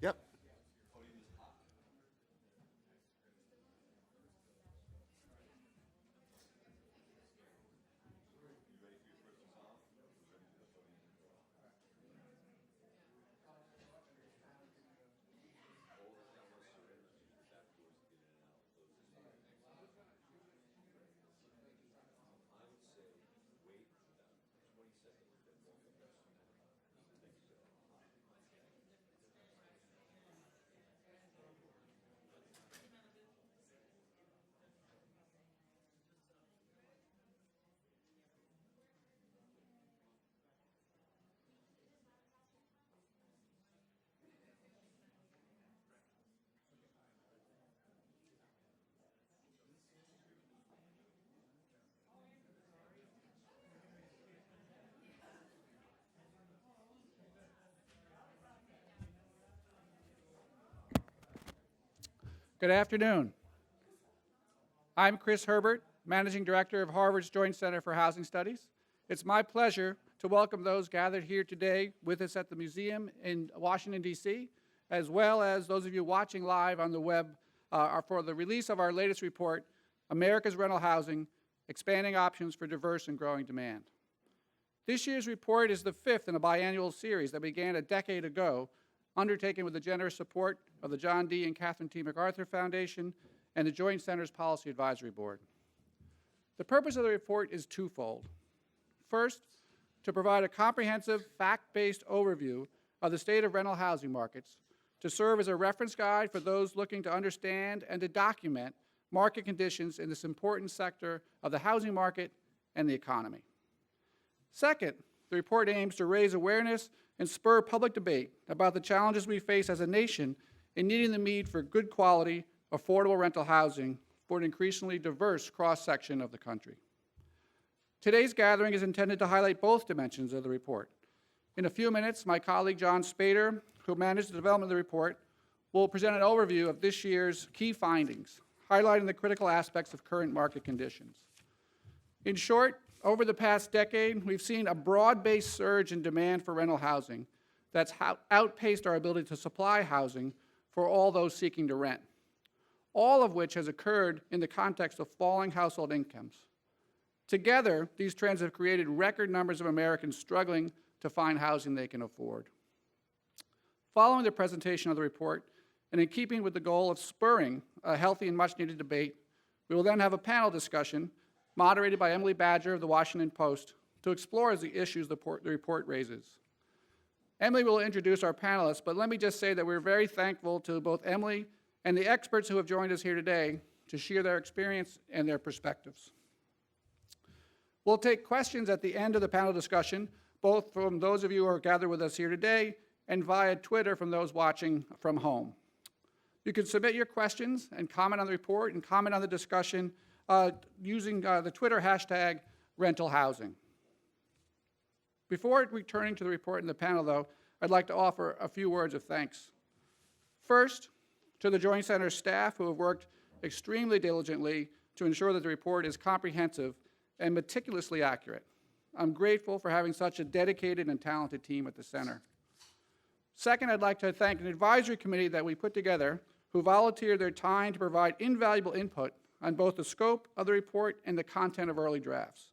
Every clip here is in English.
Yep. Good afternoon. I'm Chris Herbert, Managing Director of Harvard's Joint Center for Housing Studies. It's my pleasure to welcome those gathered here today with us at the Newseum in Washington, D.C., as well as those of you watching live on the web for the release of our latest report, America's Rental Housing, Expanding Options for Diverse and Growing Demand. This year's report is the fifth in a biannual series that began a decade ago, undertaken with the generous support of the John D. and Catherine T. MacArthur Foundation and the Joint Center's Policy Advisory Board. The purpose of the report is twofold. First, to provide a comprehensive, fact-based overview of the state of rental housing markets, to serve as a reference guide for those looking to understand and to document market conditions in this important sector of the housing market and the economy. Second, the report aims to raise awareness and spur public debate about the challenges we face as a nation in meeting the need for good quality, affordable rental housing for an increasingly diverse cross-section of the country. Today's gathering is intended to highlight both dimensions of the report. In a few minutes, my colleague John Spader, who managed the development of the report, will present an overview of this year's key findings, highlighting the critical aspects of current market conditions. In short, over the past decade, we've seen a broad-based surge in demand for rental housing that's outpaced our ability to supply housing for all those seeking to rent, all of which has occurred in the context of falling household incomes. Together, these trends have created record numbers of Americans struggling to find housing they can afford. Following the presentation of the report, and in keeping with the goal of spurring a healthy and much-needed debate, we will then have a panel discussion moderated by Emily Badger of the Washington Post to explore the issues the report raises. Emily will introduce our panelists, but let me just say that we're very thankful to both Emily and the experts who have joined us here today to share their experience and their perspectives. We'll take questions at the end of the panel discussion, both from those of you who are gathered with us here today and via Twitter from those watching from home. You can submit your questions and comment on the report and comment on the discussion using the Twitter hashtag #RentalHousing. Before returning to the report and the panel, though, I'd like to offer a few words of thanks. First, to the Joint Center staff who have worked extremely diligently to ensure that the report is comprehensive and meticulously accurate. I'm grateful for having such a dedicated and talented team at the center. Second, I'd like to thank an advisory committee that we put together who volunteered their time to provide invaluable input on both the scope of the report and the content of early drafts.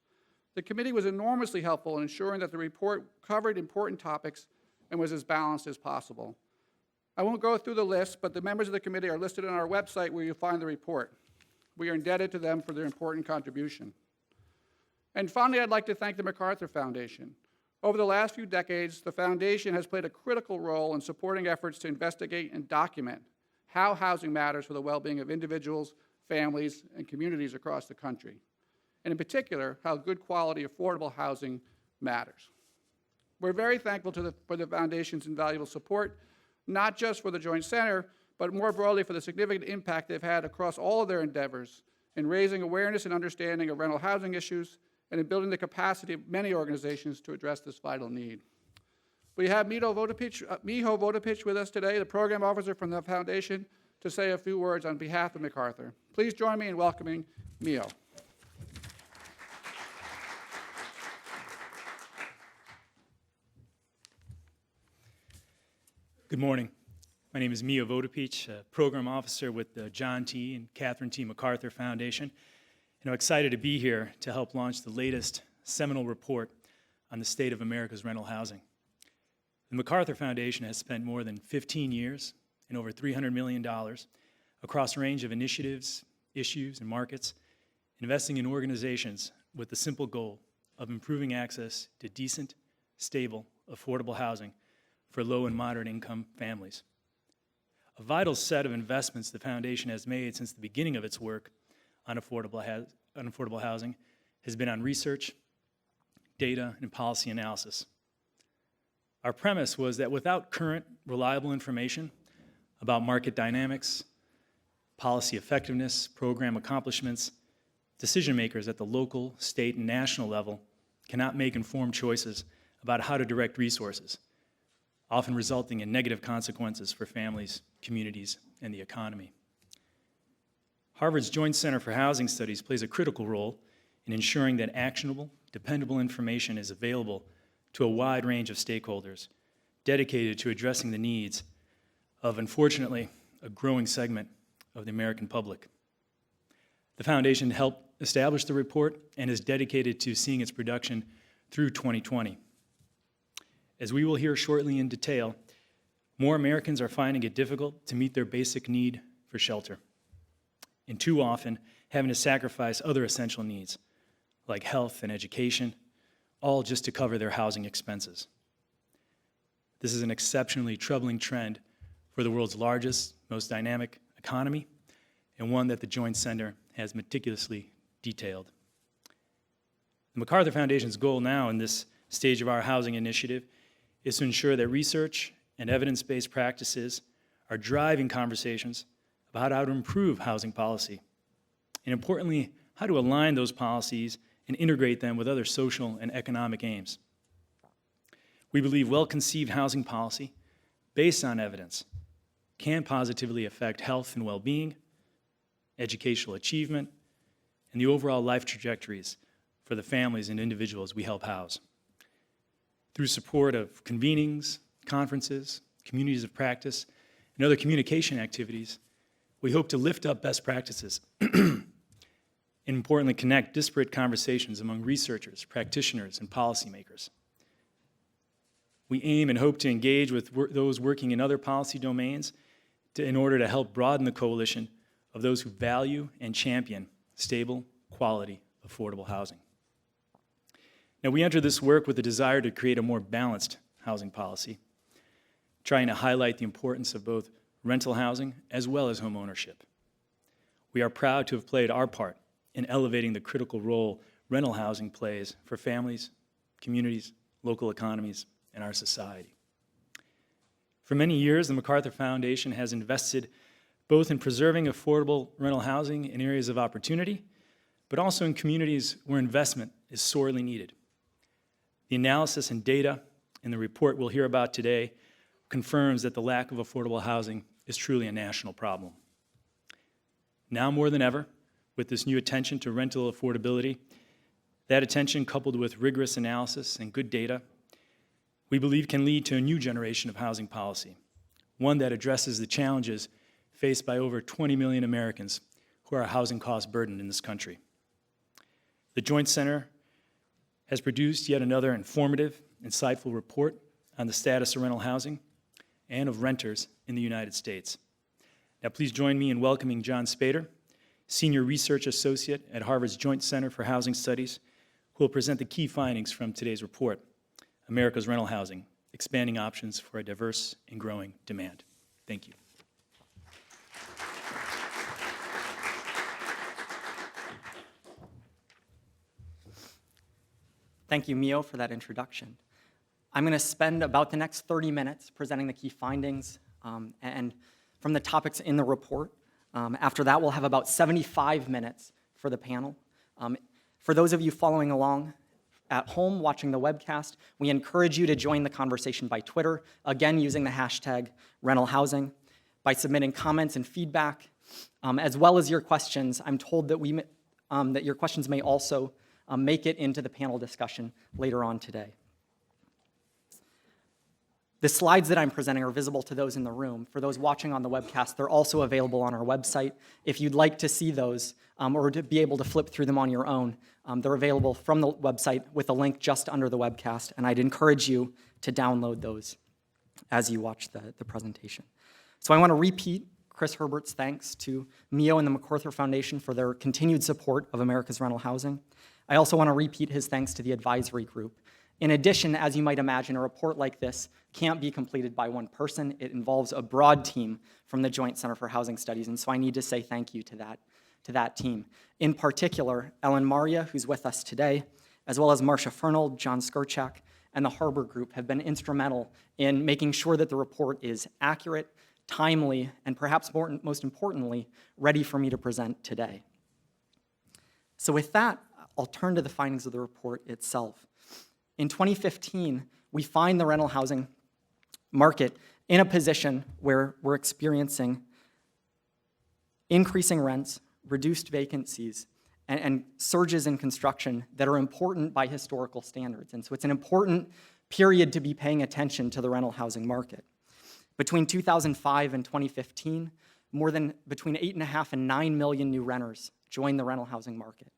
The committee was enormously helpful in ensuring that the report covered important topics and was as balanced as possible. I won't go through the list, but the members of the committee are listed on our website where you'll find the report. We are indebted to them for their important contribution. And finally, I'd like to thank the MacArthur Foundation. Over the last few decades, the foundation has played a critical role in supporting efforts to investigate and document how housing matters for the well-being of individuals, families, and communities across the country, and in particular, how good quality, affordable housing matters. We're very thankful for the Foundation's invaluable support, not just for the Joint Center, but more broadly for the significant impact they've had across all of their endeavors in raising awareness and understanding of rental housing issues and in building the capacity of many organizations to address this vital need. We have Miho Vodopich with us today, the program officer from the Foundation, to say a few words on behalf of MacArthur. Please join me in welcoming Miho. Good morning. My name is Mia Vodopich, a program officer with the John T. and Catherine T. MacArthur Foundation. And I'm excited to be here to help launch the latest seminal report on the state of America's rental housing. The MacArthur Foundation has spent more than 15 years and over $300 million across a range of initiatives, issues, and markets, investing in organizations with the simple goal of improving access to decent, stable, affordable housing for low and moderate income families. A vital set of investments the Foundation has made since the beginning of its work on affordable housing has been on research, data, and policy analysis. Our premise was that without current, reliable information about market dynamics, policy effectiveness, program accomplishments, decision makers at the local, state, and national level cannot make informed choices about how to direct resources, often resulting in negative consequences for families, communities, and the economy. Harvard's Joint Center for Housing Studies plays a critical role in ensuring that actionable, dependable information is available to a wide range of stakeholders dedicated to addressing the needs of, unfortunately, a growing segment of the American public. The Foundation helped establish the report and is dedicated to seeing its production through 2020. As we will hear shortly in detail, more Americans are finding it difficult to meet their basic need for shelter, and too often having to sacrifice other essential needs, like health and education, all just to cover their housing expenses. This is an exceptionally troubling trend for the world's largest, most dynamic economy, and one that the Joint Center has meticulously detailed. The MacArthur Foundation's goal now in this stage of our housing initiative is to ensure that research and evidence-based practices are driving conversations about how to improve housing policy, and importantly, how to align those policies and integrate them with other social and economic aims. We believe well-conceived housing policy, based on evidence, can positively affect health and well-being, educational achievement, and the overall life trajectories for the families and individuals we help house. Through support of convenings, conferences, communities of practice, and other communication activities, we hope to lift up best practices and importantly connect disparate conversations among researchers, practitioners, and policymakers. We aim and hope to engage with those working in other policy domains in order to help broaden the coalition of those who value and champion stable, quality, affordable housing. Now, we enter this work with a desire to create a more balanced housing policy, trying to highlight the importance of both rental housing as well as home ownership. We are proud to have played our part in elevating the critical role rental housing plays for families, communities, local economies, and our society. For many years, the MacArthur Foundation has invested both in preserving affordable rental housing in areas of opportunity, but also in communities where investment is sorely needed. The analysis and data in the report we'll hear about today confirms that the lack of affordable housing is truly a national problem. Now more than ever, with this new attention to rental affordability, that attention coupled with rigorous analysis and good data, we believe can lead to a new generation of housing policy, one that addresses the challenges faced by over 20 million Americans who are housing cost burdened in this country. The Joint Center has produced yet another informative, insightful report on the status of rental housing and of renters in the United States. Now please join me in welcoming John Spader, Senior Research Associate at Harvard's Joint Center for Housing Studies, who will present the key findings from today's report, America's Rental Housing, Expanding Options for a Diverse and Growing Demand. Thank you. Thank you, Mio, for that introduction. I'm going to spend about the next 30 minutes presenting the key findings and from the topics in the report. After that, we'll have about 75 minutes for the panel. For those of you following along at home watching the webcast, we encourage you to join the conversation by Twitter, again using the hashtag #RentalHousing, by submitting comments and feedback, as well as your questions. I'm told that that your questions may also make it into the panel discussion later on today. The slides that I'm presenting are visible to those in the room. For those watching on the webcast, they're also available on our website. If you'd like to see those or to be able to flip through them on your own, they're available from the website with a link just under the webcast, and I'd encourage you to download those as you watch the presentation. So I want to repeat Chris Herbert's thanks to MEO and the MacArthur Foundation for their continued support of America's rental housing. I also want to repeat his thanks to the advisory group. In addition, as you might imagine, a report like this can't be completed by one person. It involves a broad team from the Joint Center for Housing Studies, and so I need to say thank you to that team. In particular, Ellen Maria, who's with us today, as well as Marcia Fernald, John Skirchak, and the Herbert Group have been instrumental in making sure that the report is accurate, timely, and perhaps most importantly, ready for me to present today. So with that, I'll turn to the findings of the report itself. In 2015, we find the rental housing market in a position where we're experiencing increasing rents, reduced vacancies, and surges in construction that are important by historical standards. And so it's an important period to be paying attention to the rental housing market. Between 2005 and 2015, more than between 8.5 and 9 million new renters joined the rental housing market.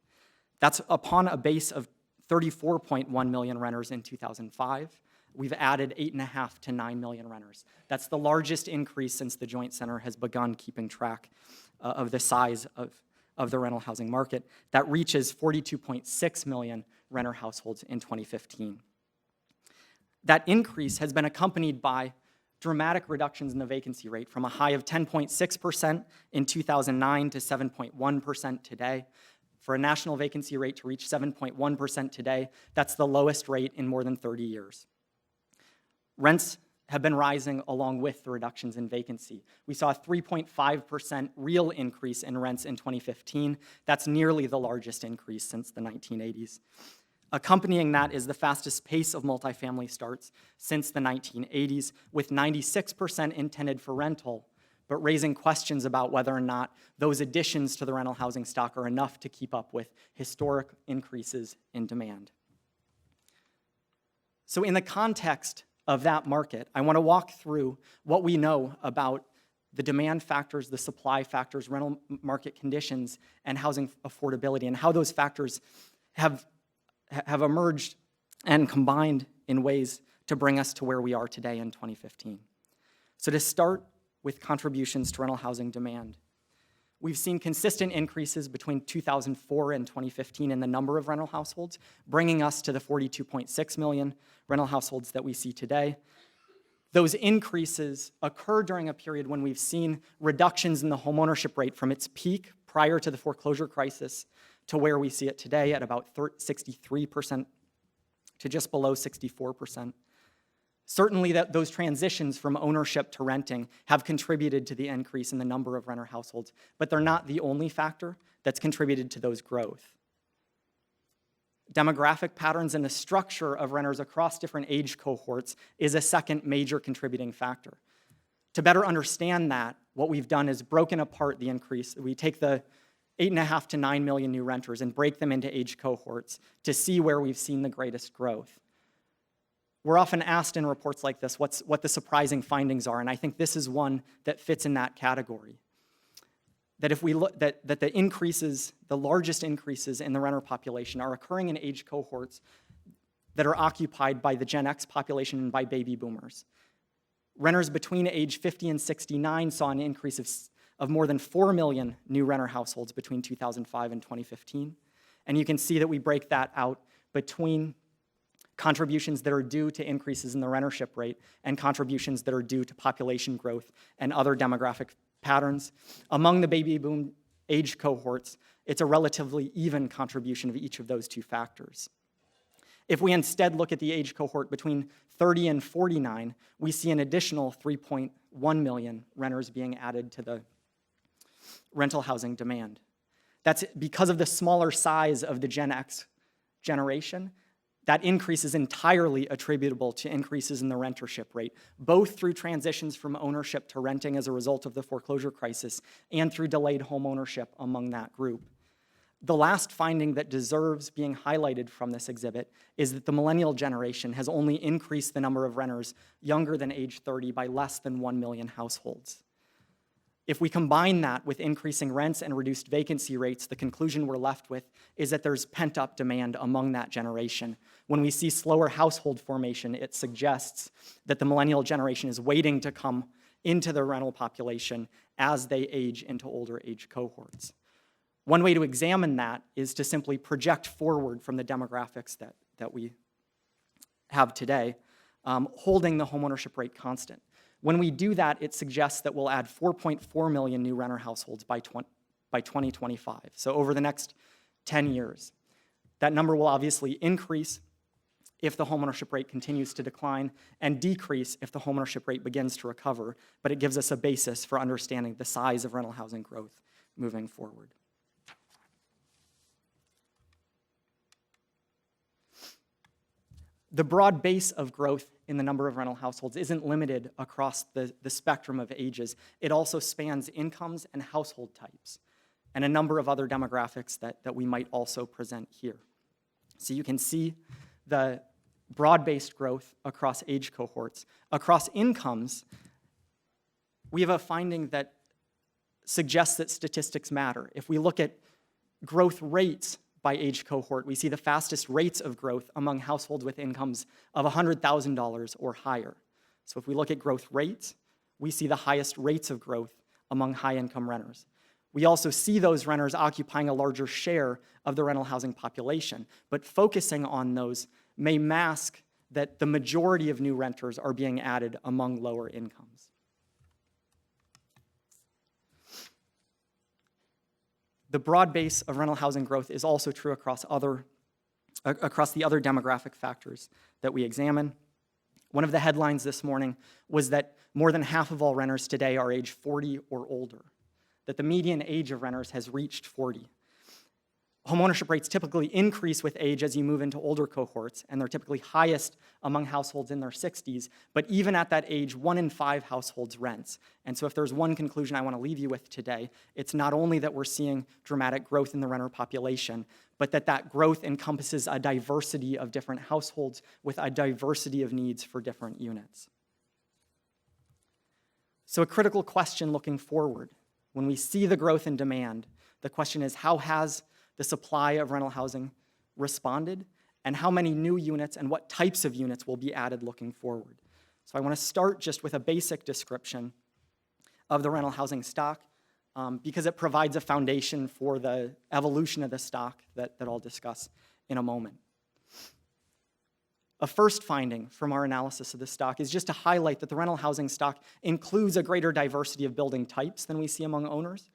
That's upon a base of 34.1 million renters in 2005. We've added 8.5 to 9 million renters. That's the largest increase since the Joint Center has begun keeping track of the size of the rental housing market. That reaches 42.6 million renter households in 2015. That increase has been accompanied by dramatic reductions in the vacancy rate from a high of 10.6% in 2009 to 7.1% today. For a national vacancy rate to reach 7.1% today, that's the lowest rate in more than 30 years. Rents have been rising along with the reductions in vacancy. We saw a 3.5% real increase in rents in 2015. That's nearly the largest increase since the 1980s. Accompanying that is the fastest pace of multifamily starts since the 1980s, with 96% intended for rental, but raising questions about whether or not those additions to the rental housing stock are enough to keep up with historic increases in demand. So in the context of that market, I want to walk through what we know about the demand factors, the supply factors, rental market conditions, and housing affordability, and how those factors have emerged and combined in ways to bring us to where we are today in 2015. So to start with contributions to rental housing demand, we've seen consistent increases between 2004 and 2015 in the number of rental households, bringing us to the 42.6 million rental households that we see today. Those increases occur during a period when we've seen reductions in the homeownership rate from its peak prior to the foreclosure crisis to where we see it today at about 63% to just below 64%. Certainly those transitions from ownership to renting have contributed to the increase in the number of renter households, but they're not the only factor that's contributed to those growth. Demographic patterns and the structure of renters across different age cohorts is a second major contributing factor. To better understand that, what we've done is broken apart the increase. We take the 8.5 to 9 million new renters and break them into age cohorts to see where we've seen the greatest growth. We're often asked in reports like this what the surprising findings are, and I think this is one that fits in that category. That if we look, that the increases, the largest increases in the renter population are occurring in age cohorts that are occupied by the Gen X population and by baby boomers. Renters between age 50 and 69 saw an increase of more than 4 million new renter households between 2005 and 2015. And you can see that we break that out between contributions that are due to increases in the rentership rate and contributions that are due to population growth and other demographic patterns. Among the baby boom age cohorts, it's a relatively even contribution of each of those two factors. If we instead look at the age cohort between 30 and 49, we see an additional 3.1 million renters being added to the rental housing demand. That's because of the smaller size of the Gen X generation. That increase is entirely attributable to increases in the rentership rate, both through transitions from ownership to renting as a result of the foreclosure crisis and through delayed home ownership among that group. The last finding that deserves being highlighted from this exhibit is that the millennial generation has only increased the number of renters younger than age 30 by less than 1 million households. If we combine that with increasing rents and reduced vacancy rates, the conclusion we're left with is that there's pent-up demand among that generation. When we see slower household formation, it suggests that the millennial generation is waiting to come into the rental population as they age into older age cohorts. One way to examine that is to simply project forward from the demographics that we have today, holding the homeownership rate constant. When we do that, it suggests that we'll add 4.4 million new renter households by 2025, so over the next 10 years. That number will obviously increase if the homeownership rate continues to decline and decrease if the homeownership rate begins to recover, but it gives us a basis for understanding the size of rental housing growth moving forward. The broad base of growth in the number of rental households isn't limited across the spectrum of ages. It also spans incomes and household types, and a number of other demographics that we might also present here. So you can see the broad-based growth across age cohorts. Across incomes, we have a finding that suggests that statistics matter. If we look at growth rates by age cohort, we see the fastest rates of growth among households with incomes of $100,000 or higher. So if we look at growth rates, we see the highest rates of growth among high-income renters. We also see those renters occupying a larger share of the rental housing population, but focusing on those may mask that the majority of new renters are being added among lower incomes. The broad base of rental housing growth is also true across the other demographic factors that we examine. One of the headlines this morning was that more than half of all renters today are age 40 or older, that the median age of renters has reached 40. Homeownership rates typically increase with age as you move into older cohorts, and they're typically highest among households in their 60s, but even at that age, 1 in 5 households rents. And so if there's one conclusion I want to leave you with today, it's not only that we're seeing dramatic growth in the renter population, but that growth encompasses a diversity of different households with a diversity of needs for different units. So a critical question looking forward, when we see the growth in demand, the question is, how has the supply of rental housing responded, and how many new units and what types of units will be added looking forward? So I want to start just with a basic description of the rental housing stock because it provides a foundation for the evolution of the stock that I'll discuss in a moment. A first finding from our analysis of the stock is just to highlight that the rental housing stock includes a greater diversity of building types than we see among owners.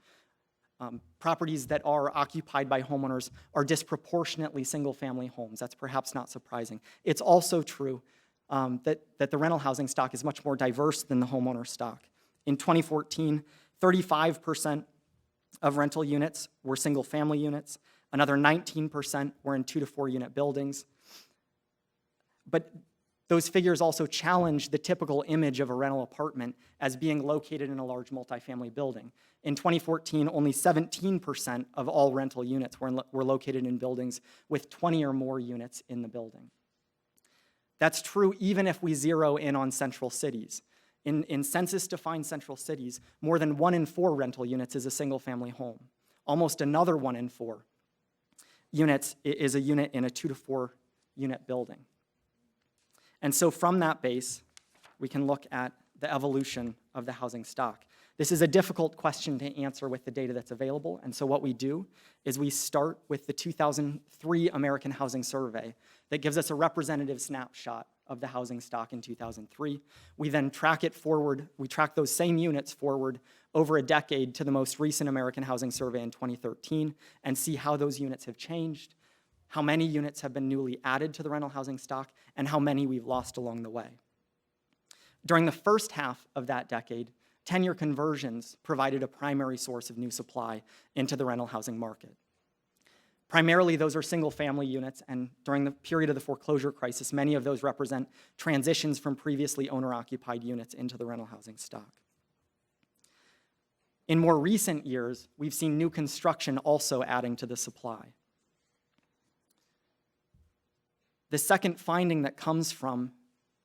Properties that are occupied by homeowners are disproportionately single-family homes. That's perhaps not surprising. It's also true that the rental housing stock is much more diverse than the homeowner stock. In 2014, 35% of rental units were single-family units. Another 19% were in 2 to 4 unit buildings. But those figures also challenge the typical image of a rental apartment as being located in a large multifamily building. In 2014, only 17% of all rental units were located in buildings with 20 or more units in the building. That's true even if we zero in on central cities. In census-defined central cities, more than 1 in 4 rental units is a single-family home. Almost another 1 in 4 units is a unit in a 2 to 4 unit building. And so from that base, we can look at the evolution of the housing stock. This is a difficult question to answer with the data that's available, and so what we do is we start with the 2003 American Housing Survey that gives us a representative snapshot of the housing stock in 2003. We then track it forward, we track those same units forward over a decade to the most recent American Housing Survey in 2013 and see how those units have changed, how many units have been newly added to the rental housing stock, and how many we've lost along the way. During the first half of that decade, 10-year conversions provided a primary source of new supply into the rental housing market. Primarily, those are single-family units, and during the period of the foreclosure crisis, many of those represent transitions from previously owner-occupied units into the rental housing stock. In more recent years, we've seen new construction also adding to the supply. The second finding that comes from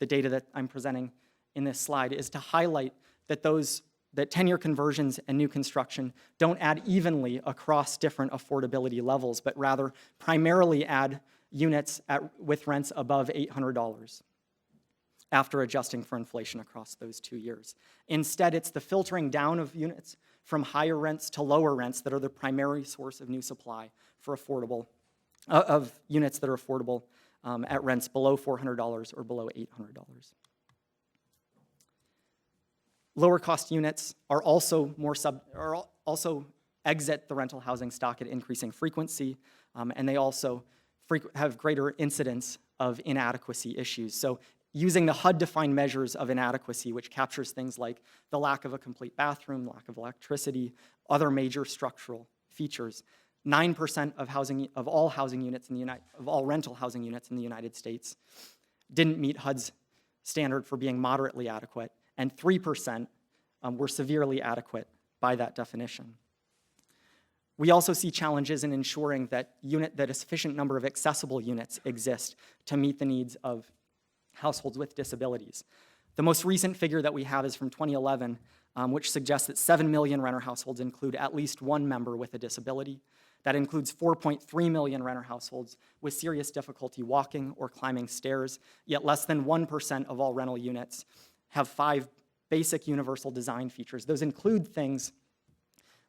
the data that I'm presenting in this slide is to highlight that 10-year conversions and new construction don't add evenly across different affordability levels, but rather primarily add units with rents above $800 after adjusting for inflation across those 2 years. Instead, it's the filtering down of units from higher rents to lower rents that are the primary source of new supply for of units that are affordable at rents below $400 or below $800. Lower cost units are also exit the rental housing stock at increasing frequency, and they also have greater incidence of inadequacy issues. So using the HUD-defined measures of inadequacy, which captures things like the lack of a complete bathroom, lack of electricity, other major structural features, 9% of all rental housing units in the United States didn't meet HUD's standard for being moderately adequate, and 3% were severely adequate by that definition. We also see challenges in ensuring that a sufficient number of accessible units exist to meet the needs of households with disabilities. The most recent figure that we have is from 2011, which suggests that 7 million renter households include at least one member with a disability. That includes 4.3 million renter households with serious difficulty walking or climbing stairs, yet less than 1% of all rental units have 5 basic universal design features. Those include things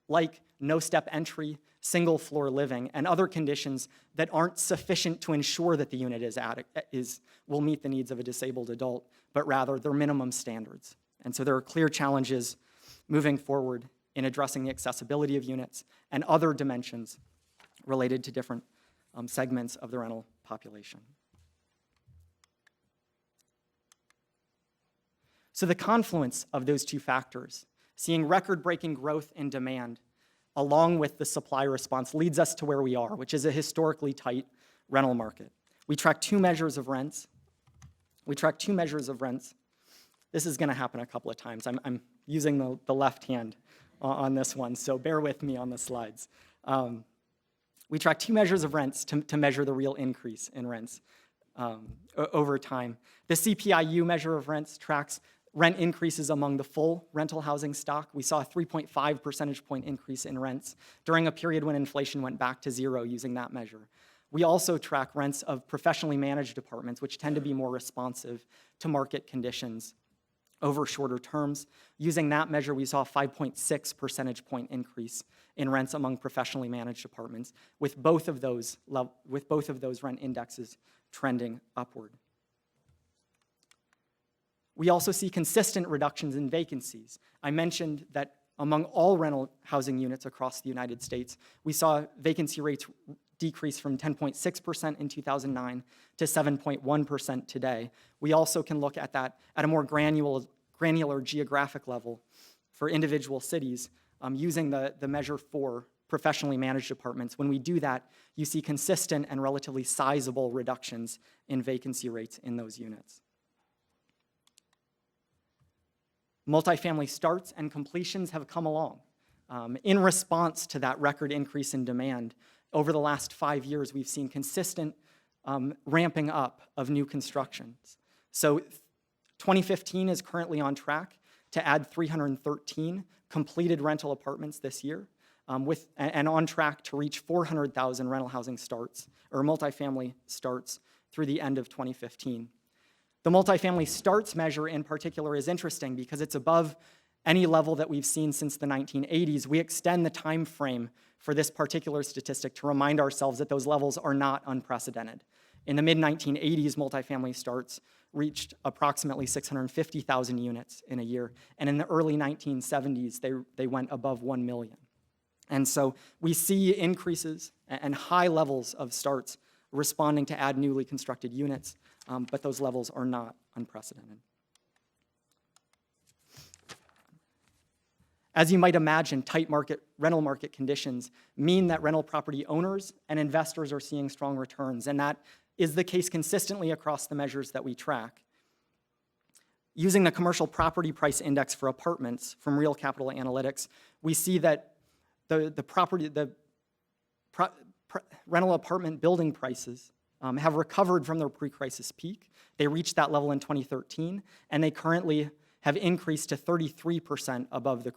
like no-step entry, single-floor living, and other conditions that aren't sufficient to ensure that the unit will meet the needs of a disabled adult, but rather they're minimum standards. And so there are clear challenges moving forward in addressing the accessibility of units and other dimensions related to different segments of the rental population. So the confluence of those two factors, seeing record-breaking growth in demand along with the supply response, leads us to where we are, which is a historically tight rental market. We track 2 measures of rents. This is going to happen a couple of times. I'm using the left hand on this one, so bear with me on the slides. We track 2 measures of rents to measure the real increase in rents over time. The CPIU measure of rents tracks rent increases among the full rental housing stock. We saw a 3.5 percentage point increase in rents during a period when inflation went back to 0 using that measure. We also track rents of professionally managed apartments, which tend to be more responsive to market conditions over shorter terms. Using that measure, we saw a 5.6 percentage point increase in rents among professionally managed apartments, with both of those rent indexes trending upward. We also see consistent reductions in vacancies. I mentioned that among all rental housing units across the United States, we saw vacancy rates decrease from 10.6% in 2009 to 7.1% today. We also can look at that at a more granular geographic level for individual cities using the measure for professionally managed apartments. When we do that, you see consistent and relatively sizable reductions in vacancy rates in those units. Multifamily starts and completions have come along. In response to that record increase in demand, over the last 5 years, we've seen consistent ramping up of new constructions. So 2015 is currently on track to add 313 completed rental apartments this year, and on track to reach 400,000 rental housing starts, or multifamily starts, through the end of 2015. The multifamily starts measure in particular is interesting because it's above any level that we've seen since the 1980s. We extend the time frame for this particular statistic to remind ourselves that those levels are not unprecedented. In the mid-1980s, multifamily starts reached approximately 650,000 units in a year, and in the early 1970s, they went above 1 million. And so we see increases and high levels of starts responding to add newly constructed units, but those levels are not unprecedented. As you might imagine, tight rental market conditions mean that rental property owners and investors are seeing strong returns, and that is the case consistently across the measures that we track. Using the commercial property price index for apartments from Real Capital Analytics, we see that rental apartment building prices have recovered from their pre-crisis peak. They reached that level in 2013, and they currently have increased to 33% above the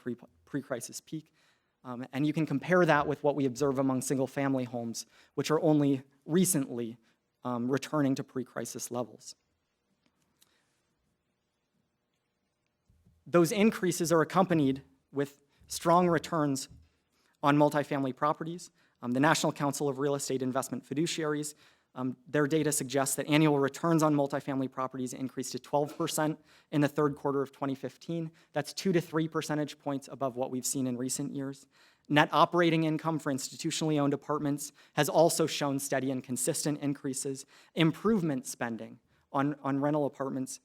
pre-crisis peak. And you can compare that with what we observe among single-family homes, which are only recently returning to pre-crisis levels. Those increases are accompanied with strong returns on multifamily properties. The National Council of Real Estate Investment Fiduciaries, their data suggests that annual returns on multifamily properties increased to 12% in the third quarter of 2015. That's 2 to 3 percentage points above what we've seen in recent years. Net operating income for institutionally owned apartments has also shown steady and consistent increases. Improvement spending on rental apartments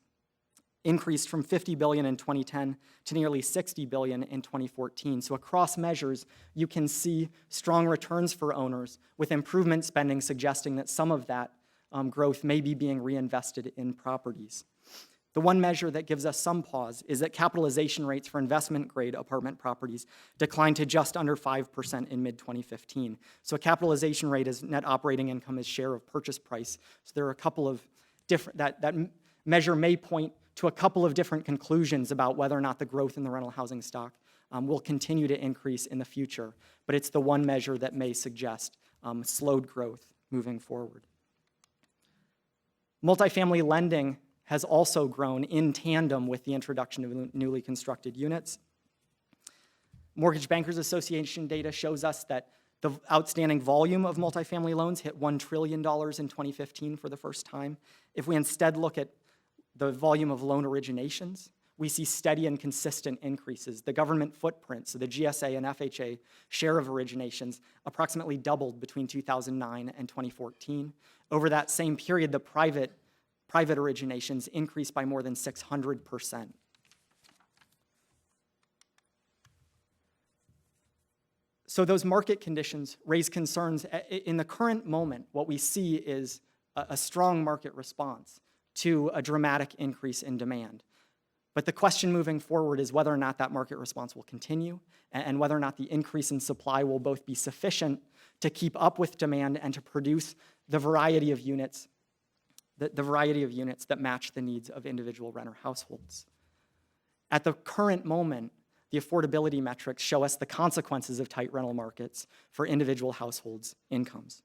increased from $50 billion in 2010 to nearly $60 billion in 2014. So across measures, you can see strong returns for owners, with improvement spending suggesting that some of that growth may be being reinvested in properties. The one measure that gives us some pause is that capitalization rates for investment-grade apartment properties declined to just under 5% in mid-2015. So a capitalization rate is net operating income as share of purchase price. So there are a couple of different, that measure may point to a couple of different conclusions about whether or not the growth in the rental housing stock will continue to increase in the future. But it's the one measure that may suggest slowed growth moving forward. Multifamily lending has also grown in tandem with the introduction of newly constructed units. Mortgage Bankers Association data shows us that the outstanding volume of multifamily loans hit $1 trillion in 2015 for the first time. If we instead look at the volume of loan originations, we see steady and consistent increases. The government footprint, so the GSA and FHA share of originations, approximately doubled between 2009 and 2014. Over that same period, the private originations increased by more than 600%. So those market conditions raise concerns. In the current moment, what we see is a strong market response to a dramatic increase in demand. But the question moving forward is whether or not that market response will continue, and whether or not the increase in supply will both be sufficient to keep up with demand and to produce the variety of units that match the needs of individual renter households. At the current moment, the affordability metrics show us the consequences of tight rental markets for individual households' incomes.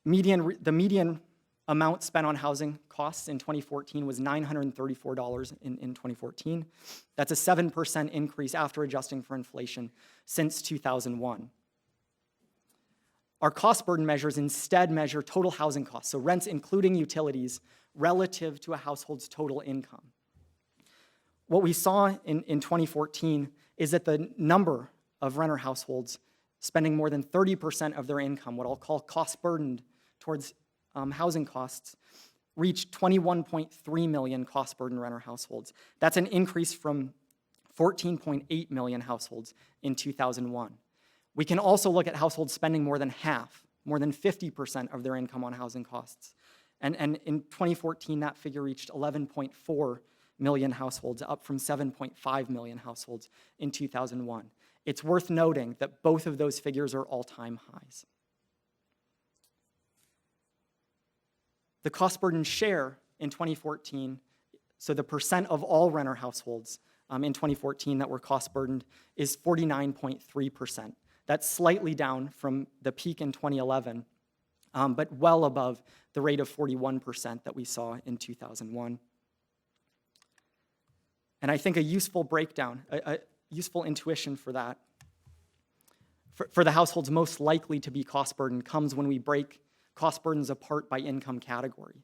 The median amount spent on housing costs in 2014 was $934 in 2014. That's a 7% increase after adjusting for inflation since 2001. Our cost burden measures instead measure total housing costs, so rents including utilities, relative to a household's total income. What we saw in 2014 is that the number of renter households spending more than 30% of their income, what I'll call cost burdened towards housing costs, reached 21.3 million cost burdened renter households. That's an increase from 14.8 million households in 2001. We can also look at households spending more than half, more than 50% of their income on housing costs. And in 2014, that figure reached 11.4 million households, up from 7.5 million households in 2001. It's worth noting that both of those figures are all-time highs. The cost burden share in 2014, so the percent of all renter households in 2014 that were cost burdened, is 49.3%. That's slightly down from the peak in 2011, but well above the rate of 41% that we saw in 2001. And I think a useful breakdown, a useful intuition for that, for the households most likely to be cost burdened, comes when we break cost burdens apart by income category.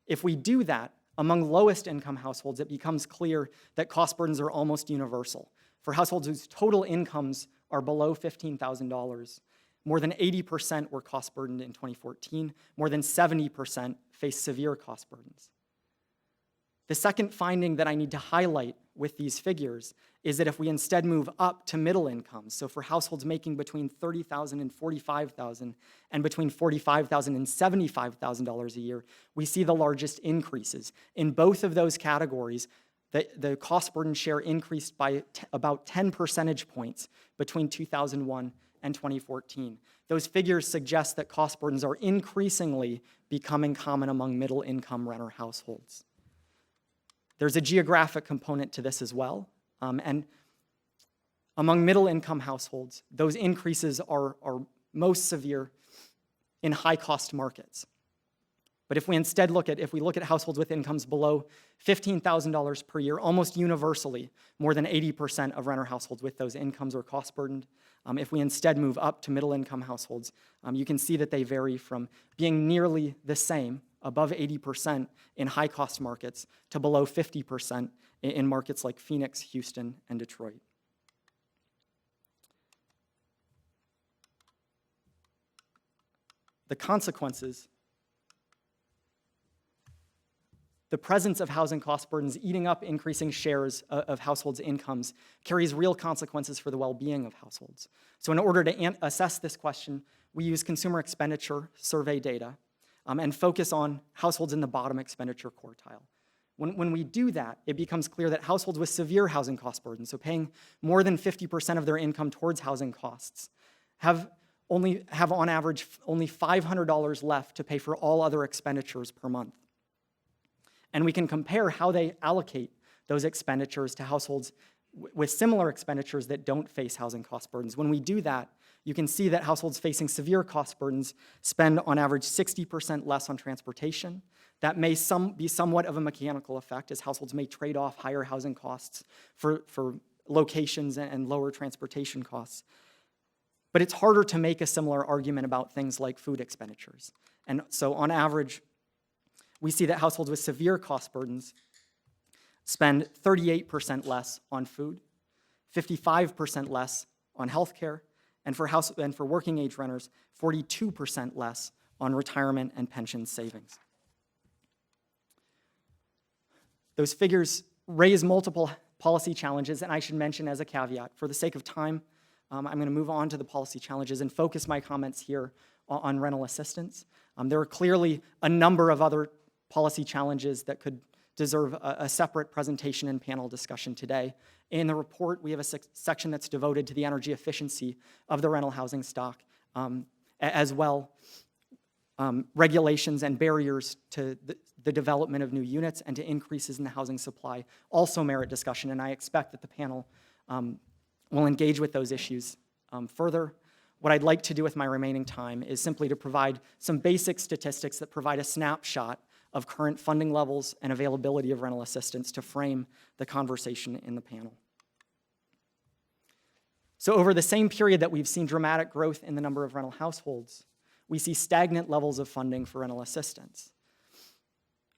If we do that, among lowest income households, it becomes clear that cost burdens are almost universal. For households whose total incomes are below $15,000, more than 80% were cost burdened in 2014. More than 70% faced severe cost burdens. The second finding that I need to highlight with these figures is that if we instead move up to middle incomes, so for households making between $30,000 and $45,000 and between $45,000 and $75,000 a year, we see the largest increases. In both of those categories, the cost burden share increased by about 10 percentage points between 2001 and 2014. Those figures suggest that cost burdens are increasingly becoming common among middle-income renter households. There's a geographic component to this as well, and among middle-income households, those increases are most severe in high-cost markets. But if we instead look at households with incomes below $15,000 per year, almost universally, more than 80% of renter households with those incomes are cost burdened. If we instead move up to middle income households, you can see that they vary from being nearly the same, above 80% in high cost markets, to below 50% in markets like Phoenix, Houston, and Detroit. The consequences. The presence of housing cost burdens eating up increasing shares of households' incomes carries real consequences for the well-being of households. So in order to assess this question, we use consumer expenditure survey data and focus on households in the bottom expenditure quartile. When we do that, it becomes clear that households with severe housing cost burdens, so paying more than 50% of their income towards housing costs, have on average only $500 left to pay for all other expenditures per month. And we can compare how they allocate those expenditures to households with similar expenditures that don't face housing cost burdens. When we do that, you can see that households facing severe cost burdens spend on average 60% less on transportation. That may be somewhat of a mechanical effect, as households may trade off higher housing costs for locations and lower transportation costs. But it's harder to make a similar argument about things like food expenditures. And so on average, we see that households with severe cost burdens spend 38% less on food, 55% less on healthcare, and for working age renters, 42% less on retirement and pension savings. Those figures raise multiple policy challenges, and I should mention as a caveat, for the sake of time, I'm going to move on to the policy challenges and focus my comments here on rental assistance. There are clearly a number of other policy challenges that could deserve a separate presentation and panel discussion today. In the report, we have a section that's devoted to the energy efficiency of the rental housing stock, as well regulations and barriers to the development of new units and to increases in the housing supply also merit discussion, and I expect that the panel will engage with those issues further. What I'd like to do with my remaining time is simply to provide some basic statistics that provide a snapshot of current funding levels and availability of rental assistance to frame the conversation in the panel. So over the same period that we've seen dramatic growth in the number of rental households, we see stagnant levels of funding for rental assistance.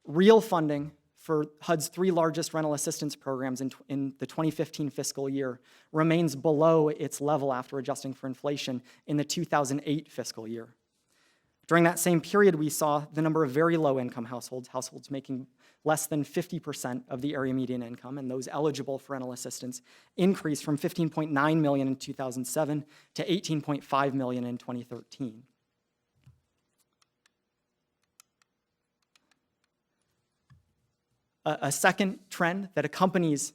Real funding for HUD's three largest rental assistance programs in the 2015 fiscal year remains below its level after adjusting for inflation in the 2008 fiscal year. During that same period, we saw the number of very low-income households making less than 50% of the area median income, and those eligible for rental assistance increased from 15.9 million in 2007 to 18.5 million in 2013. A second trend that accompanies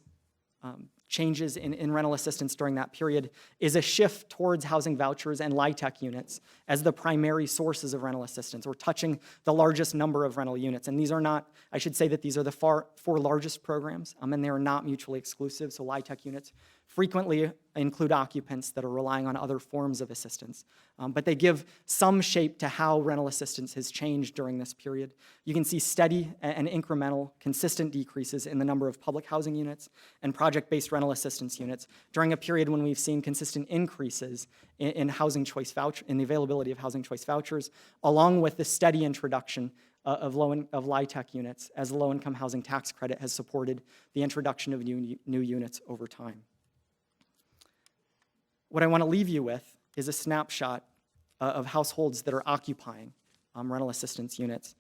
changes in rental assistance during that period is a shift towards housing vouchers and LIHTC units as the primary sources of rental assistance, or touching the largest number of rental units. And these are not, I should say that these are the four largest programs, and they are not mutually exclusive. So LIHTC units frequently include occupants that are relying on other forms of assistance. But they give some shape to how rental assistance has changed during this period. You can see steady and incremental, consistent decreases in the number of public housing units and project-based rental assistance units during a period when we've seen consistent increases in housing choice in the availability of housing choice vouchers, along with the steady introduction of LIHTC units, as the low-income housing tax credit has supported the introduction of new units over time. What I want to leave you with is a snapshot of households that are occupying rental assistance units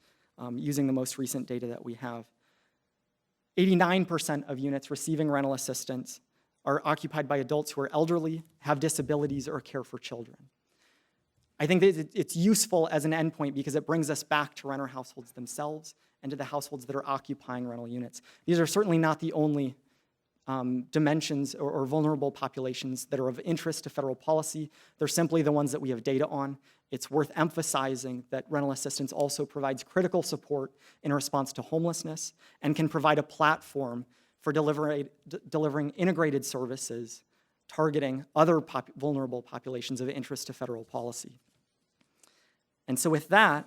using the most recent data that we have. 89% of units receiving rental assistance are occupied by adults who are elderly, have disabilities, or care for children. I think that it's useful as an endpoint because it brings us back to renter households themselves and to the households that are occupying rental units. These are certainly not the only dimensions or vulnerable populations that are of interest to federal policy. They're simply the ones that we have data on. It's worth emphasizing that rental assistance also provides critical support in response to homelessness and can provide a platform for delivering integrated services targeting other vulnerable populations of interest to federal policy. And so with that,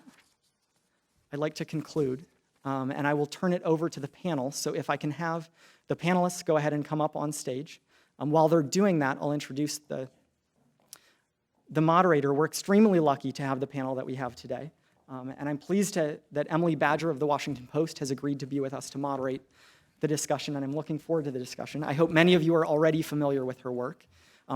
I'd like to conclude, and I will turn it over to the panel. So if I can have the panelists go ahead and come up on stage. While they're doing that, I'll introduce the moderator. We're extremely lucky to have the panel that we have today. And I'm pleased that Emily Badger of the Washington Post has agreed to be with us to moderate the discussion, and I'm looking forward to the discussion. I hope many of you are already familiar with her work.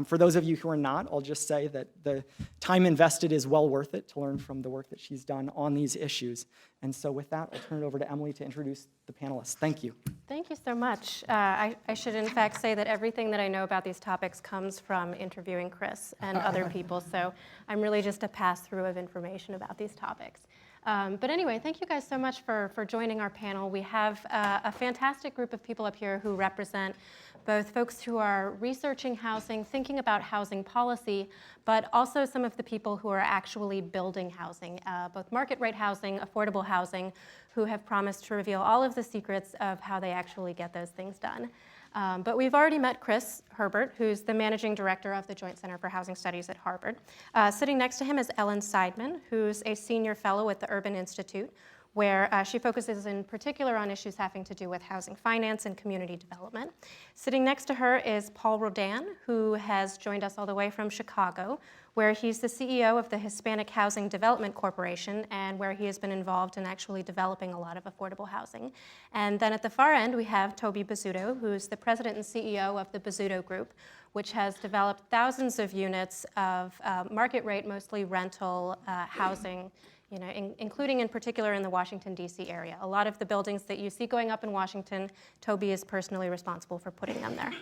For those of you who are not, I'll just say that the time invested is well worth it to learn from the work that she's done on these issues. And so with that, I'll turn it over to Emily to introduce the panelists. Thank you. Thank you so much. I should in fact say that everything that I know about these topics comes from interviewing Chris and other people, so I'm really just a pass-through of information about these topics. But anyway, thank you guys so much for joining our panel. We have a fantastic group of people up here who represent both folks who are researching housing, thinking about housing policy, but also some of the people who are actually building housing, both market rate housing, affordable housing, who have promised to reveal all of the secrets of how they actually get those things done. But we've already met Chris Herbert, who's the managing director of the Joint Center for Housing Studies at Harvard. Sitting next to him is Ellen Seidman, who's a senior fellow at the Urban Institute, where she focuses in particular on issues having to do with housing finance and community development. Sitting next to her is Paul Roldán, who has joined us all the way from Chicago, where he's the CEO of the Hispanic Housing Development Corporation and where he has been involved in actually developing a lot of affordable housing. And then at the far end, we have Toby Bozzuto, who's the president and CEO of the Bozzuto Group, which has developed thousands of units of market rate, mostly rental housing, including in particular in the Washington D.C. area. A lot of the buildings that you see going up in Washington, Toby is personally responsible for putting them there.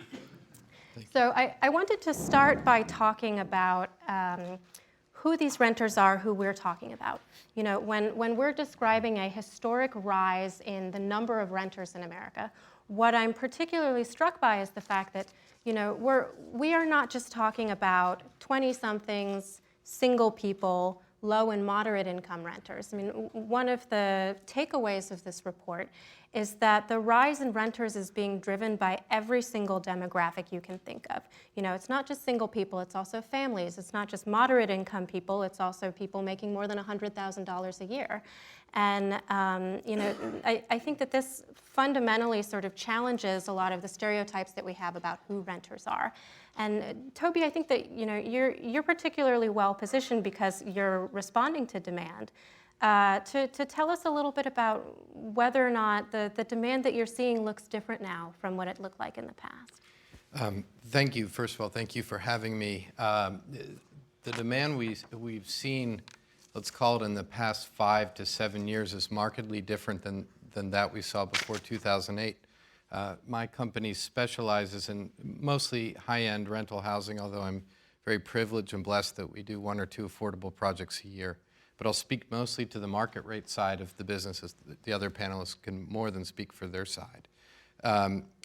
So I wanted to start by talking about who these renters are, who we're talking about. When we're describing a historic rise in the number of renters in America, what I'm particularly struck by is the fact that we are not just talking about 20-somethings, single people, low and moderate income renters. I mean, one of the takeaways of this report is that the rise in renters is being driven by every single demographic you can think of. It's not just single people, it's also families. It's not just moderate income people, it's also people making more than $100,000 a year. And I think that this fundamentally sort of challenges a lot of the stereotypes that we have about who renters are. And Toby, I think that you're particularly well positioned because you're responding to demand. To tell us a little bit about whether or not the demand that you're seeing looks different now from what it looked like in the past. Thank you. First of all, thank you for having me. The demand we've seen, let's call it in the past 5 to 7 years, is markedly different than that we saw before 2008. My company specializes in mostly high-end rental housing, although I'm very privileged and blessed that we do 1 or 2 affordable projects a year. But I'll speak mostly to the market rate side of the business, as the other panelists can more than speak for their side.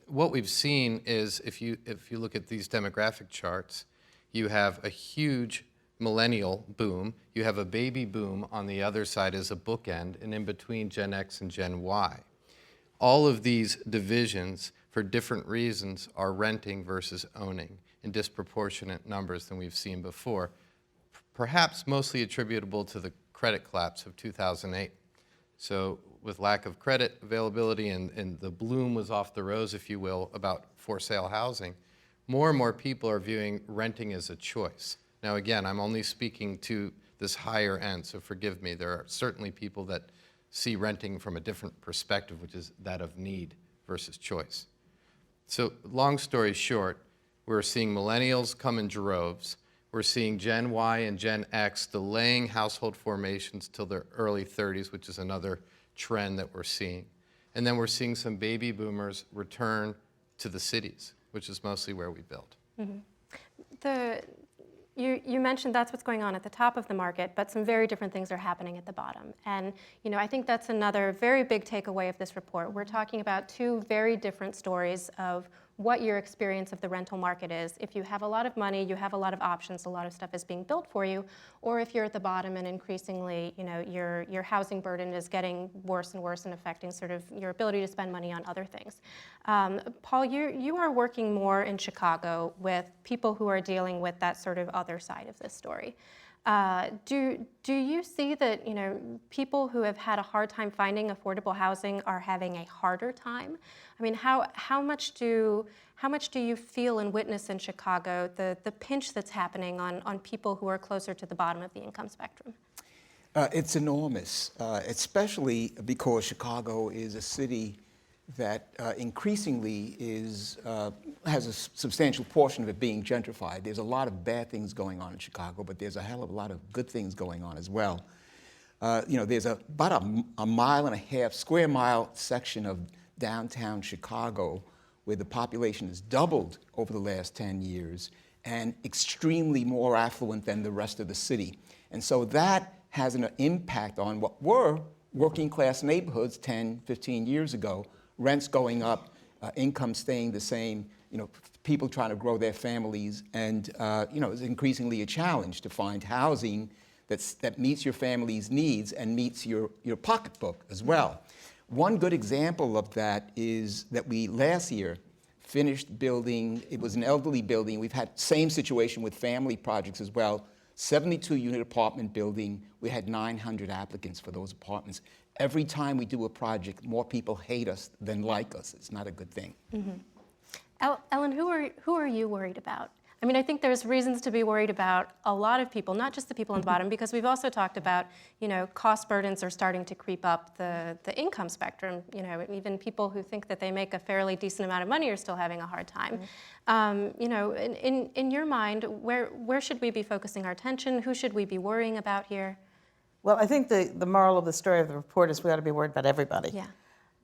What we've seen is, if you look at these demographic charts, you have a huge millennial boom, you have a baby boom on the other side as a bookend, and in between Gen X and Gen Y. All of these divisions, for different reasons, are renting versus owning in disproportionate numbers than we've seen before, perhaps mostly attributable to the credit collapse of 2008. So with lack of credit availability and the bloom was off the rose, if you will, about for sale housing, more and more people are viewing renting as a choice. Now again, I'm only speaking to this higher end, so forgive me. There are certainly people that see renting from a different perspective, which is that of need versus choice. So long story short, we're seeing millennials come in droves. We're seeing Gen Y and Gen X delaying household formations till their early 30s, which is another trend that we're seeing. And then we're seeing some baby boomers return to the cities, which is mostly where we build. You mentioned that's what's going on at the top of the market, but some very different things are happening at the bottom. And I think that's another very big takeaway of this report. We're talking about two very different stories of what your experience of the rental market is. If you have a lot of money, you have a lot of options, a lot of stuff is being built for you, or if you're at the bottom and increasingly, your housing burden is getting worse and worse and affecting sort of your ability to spend money on other things. Paul, you are working more in Chicago with people who are dealing with that sort of other side of this story. Do you see that people who have had a hard time finding affordable housing are having a harder time? I mean, how much do you feel and witness in Chicago the pinch that's happening on people who are closer to the bottom of the income spectrum? It's enormous, especially because Chicago is a city that increasingly has a substantial portion of it being gentrified. There's a lot of bad things going on in Chicago, but there's a hell of a lot of good things going on as well. There's about a mile and a half, square mile section of downtown Chicago where the population has doubled over the last 10 years and extremely more affluent than the rest of the city. And so that has an impact on what were working class neighborhoods 10, 15 years ago. Rents going up, income staying the same, people trying to grow their families, and it's increasingly a challenge to find housing that meets your family's needs and meets your pocketbook as well. One good example of that is that we last year finished building, it was an elderly building, we've had same situation with family projects as well, 72-unit apartment building, we had 900 applicants for those apartments. Every time we do a project, more people hate us than like us. It's not a good thing. Mm-hmm. Ellen, who are you worried about? I mean, I think there's reasons to be worried about a lot of people, not just the people on the bottom, because we've also talked about, cost burdens are starting to creep up the income spectrum. Even people who think that they make a fairly decent amount of money are still having a hard time. Mm-hmm. In your mind, where should we be focusing our attention? Who should we be worrying about here? Well, I think the moral of the story of the report is we ought to be worried about everybody. Yeah.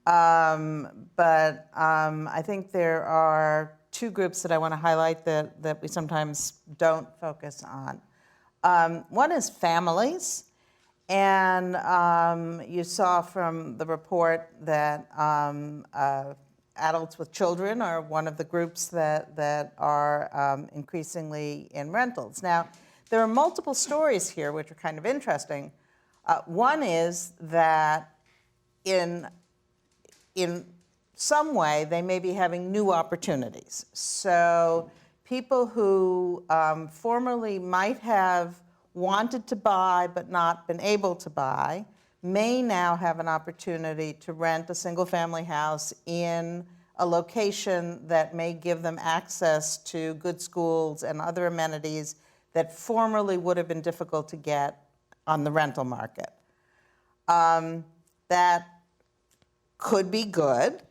But I think there are two groups that I want to highlight that we sometimes don't focus on. One is families. And you saw from the report that adults with children are one of the groups that are increasingly in rentals. Now, there are multiple stories here which are kind of interesting. One is that in some way they may be having new opportunities. So people who formerly might have wanted to buy but not been able to buy may now have an opportunity to rent a single-family house in a location that may give them access to good schools and other amenities that formerly would have been difficult to get on the rental market. That could be good,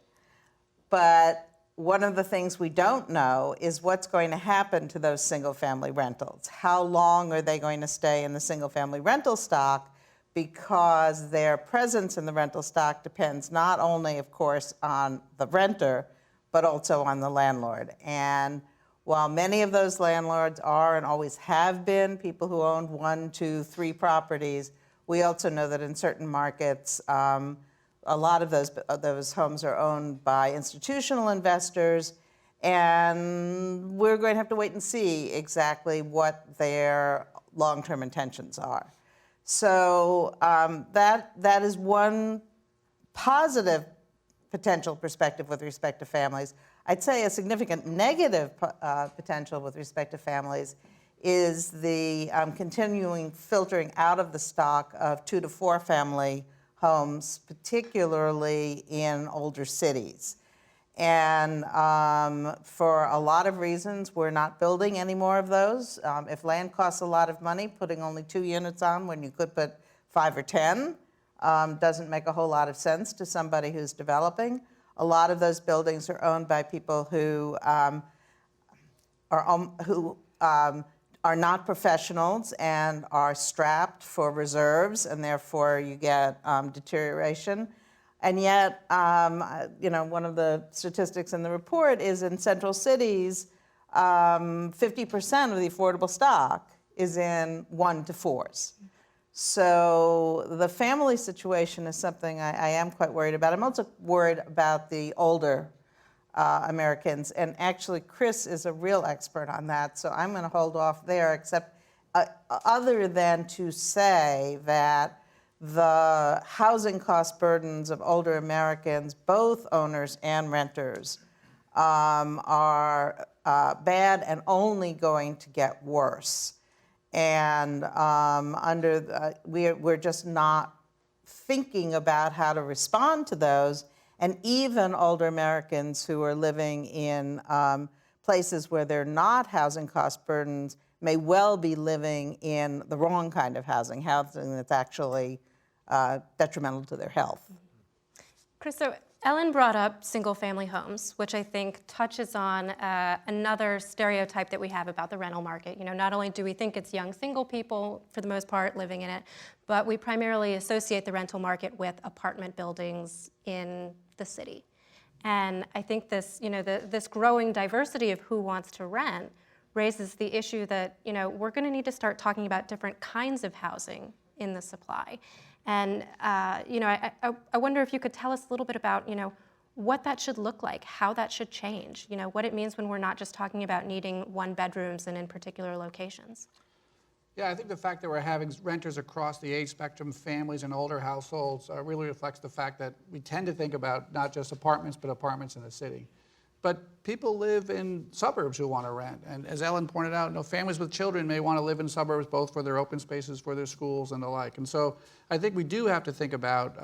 but one of the things we don't know is what's going to happen to those single-family rentals. How long are they going to stay in the single-family rental stock? Because their presence in the rental stock depends not only, of course, on the renter, but also on the landlord. And while many of those landlords are and always have been people who owned 1, 2, 3 properties, we also know that in certain markets, a lot of those homes are owned by institutional investors, and we're going to have to wait and see exactly what their long-term intentions are. So that is one positive potential perspective with respect to families. I'd say a significant negative potential with respect to families is the continuing filtering out of the stock of 2 to 4 family homes, particularly in older cities. And for a lot of reasons, we're not building any more of those. If land costs a lot of money, putting only 2 units on when you could put 5 or 10 doesn't make a whole lot of sense to somebody who's developing. A lot of those buildings are owned by people who are not professionals and are strapped for reserves, and therefore you get deterioration. And yet, one of the statistics in the report is in central cities, 50% of the affordable stock is in 1 to 4s. So the family situation is something I am quite worried about. I'm also worried about the older Americans, and actually Chris is a real expert on that, so I'm going to hold off there, except other than to say that the housing cost burdens of older Americans, both owners and renters, are bad and only going to get worse. And we're just not thinking about how to respond to those. And even older Americans who are living in places where they're not housing cost burdens may well be living in the wrong kind of housing that's actually detrimental to their health. Chris, so Ellen brought up single-family homes, which I think touches on another stereotype that we have about the rental market. Not only do we think it's young single people, for the most part, living in it, but we primarily associate the rental market with apartment buildings in the city. And I think this, this growing diversity of who wants to rent raises the issue that, we're going to need to start talking about different kinds of housing in the supply. And I wonder if you could tell us a little bit about what that should look like, how that should change, what it means when we're not just talking about needing 1-bedrooms and in particular locations. Yeah, I think the fact that we're having renters across the age spectrum, families and older households, really reflects the fact that we tend to think about not just apartments, but apartments in the city. But people live in suburbs who want to rent. And as Ellen pointed out, families with children may want to live in suburbs both for their open spaces, for their schools and the like. And so I think we do have to think about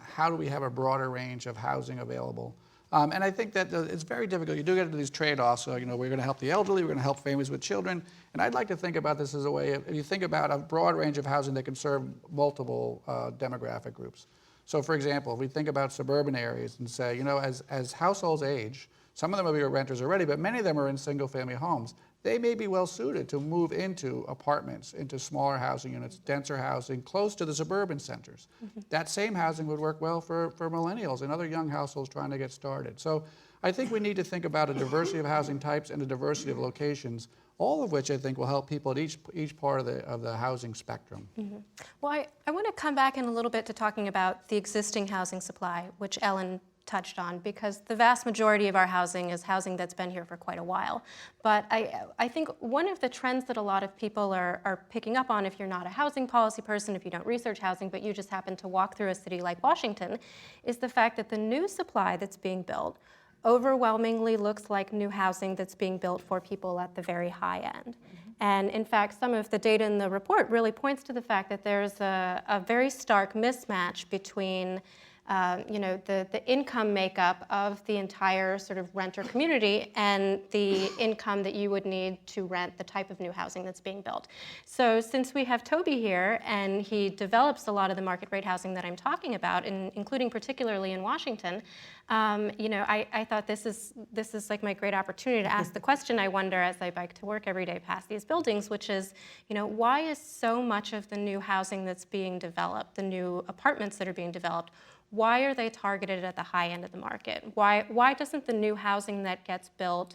how do we have a broader range of housing available. And I think that it's very difficult. You do get into these trade-offs. So, we're going to help the elderly, we're going to help families with children. And I'd like to think about this as a way of, if you think about a broad range of housing that can serve multiple demographic groups. So for example, if we think about suburban areas and say, as households age, some of them will be renters already, but many of them are in single-family homes. They may be well suited to move into apartments, into smaller housing units, denser housing, close to the suburban centers. Mm-hmm. That same housing would work well for millennials and other young households trying to get started. So I think we need to think about a diversity of housing types and a diversity of locations, all of which I think will help people at each part of the housing spectrum. Mm-hmm. Well, I want to come back in a little bit to talking about the existing housing supply, which Ellen touched on, because the vast majority of our housing is housing that's been here for quite a while. But I think one of the trends that a lot of people are picking up on, if you're not a housing policy person, if you don't research housing, but you just happen to walk through a city like Washington, is the fact that the new supply that's being built overwhelmingly looks like new housing that's being built for people at the very high end. Mm-hmm. And in fact, some of the data in the report really points to the fact that there's a very stark mismatch between the income makeup of the entire sort of renter community and the income that you would need to rent the type of new housing that's being built. So since we have Toby here and he develops a lot of the market rate housing that I'm talking about, including particularly in Washington, I thought this is like my great opportunity to ask the question I wonder as I bike to work every day past these buildings, which is, why is so much of the new housing that's being developed, the new apartments that are being developed, why are they targeted at the high end of the market? Why doesn't the new housing that gets built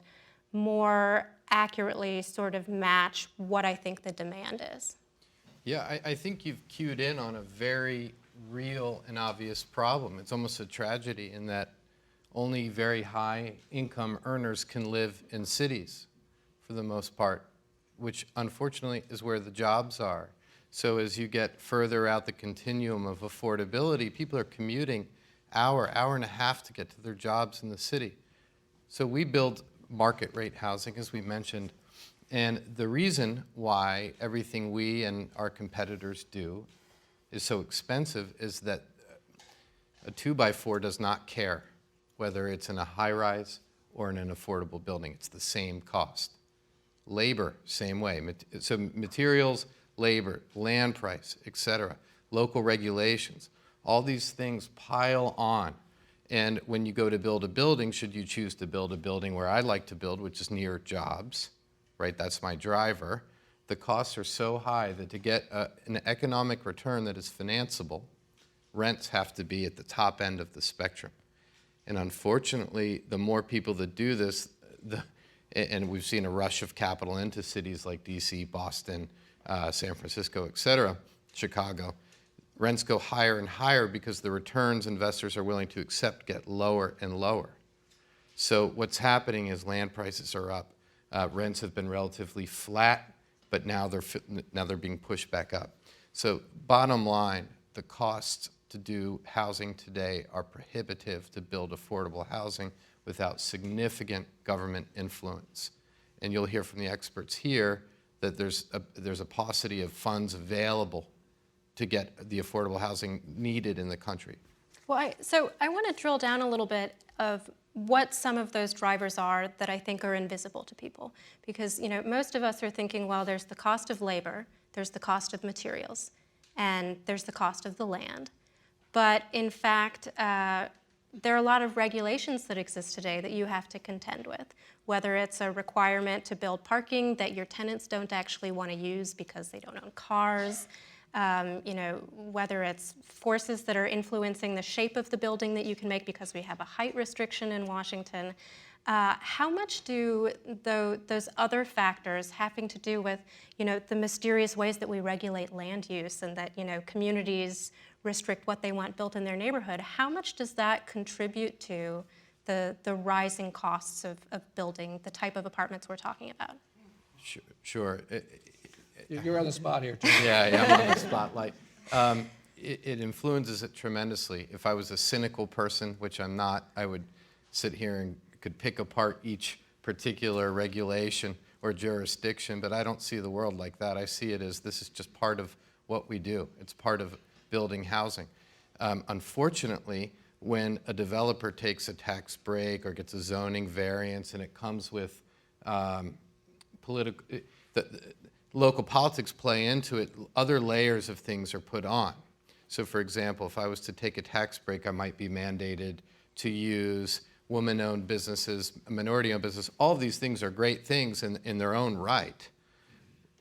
more accurately sort of match what I think the demand is? Yeah, I think you've cued in on a very real and obvious problem. It's almost a tragedy in that only very high income earners can live in cities for the most part, which unfortunately is where the jobs are. So as you get further out the continuum of affordability, people are commuting hour and a half to get to their jobs in the city. So we build market rate housing, as we mentioned, and the reason why everything we and our competitors do is so expensive is that a 2x4 does not care whether it's in a high-rise or in an affordable building. It's the same cost. Labor, same way. So materials, labor, land price, et cetera, local regulations, all these things pile on. And when you go to build a building, should you choose to build a building where I like to build, which is near jobs, right? That's my driver. The costs are so high that to get an economic return that is financeable, rents have to be at the top end of the spectrum. And unfortunately, the more people that do this, and we've seen a rush of capital into cities like D.C., Boston, San Francisco, et cetera, Chicago, rents go higher and higher because the returns investors are willing to accept get lower and lower. So what's happening is land prices are up. Rents have been relatively flat, but now they're being pushed back up. So bottom line, the costs to do housing today are prohibitive to build affordable housing without significant government influence. And you'll hear from the experts here that there's a paucity of funds available to get the affordable housing needed in the country. Well, so I want to drill down a little bit of what some of those drivers are that I think are invisible to people. Because most of us are thinking, well, there's the cost of labor, there's the cost of materials, and there's the cost of the land. But in fact, there are a lot of regulations that exist today that you have to contend with, whether it's a requirement to build parking that your tenants don't actually want to use because they don't own cars, whether it's forces that are influencing the shape of the building that you can make because we have a height restriction in Washington. How much do those other factors having to do with, the mysterious ways that we regulate land use and that, communities restrict what they want built in their neighborhood, how much does that contribute to the rising costs of building the type of apartments we're talking about? Sure. You're on the spot here, too. Yeah, I'm on the spotlight. It influences it tremendously. If I was a cynical person, which I'm not, I would sit here and could pick apart each particular regulation or jurisdiction, but I don't see the world like that. I see it as this is just part of what we do. It's part of building housing. Unfortunately, when a developer takes a tax break or gets a zoning variance and it comes with local politics play into it, other layers of things are put on. So for example, if I was to take a tax break, I might be mandated to use woman-owned businesses, minority-owned businesses. All of these things are great things in their own right.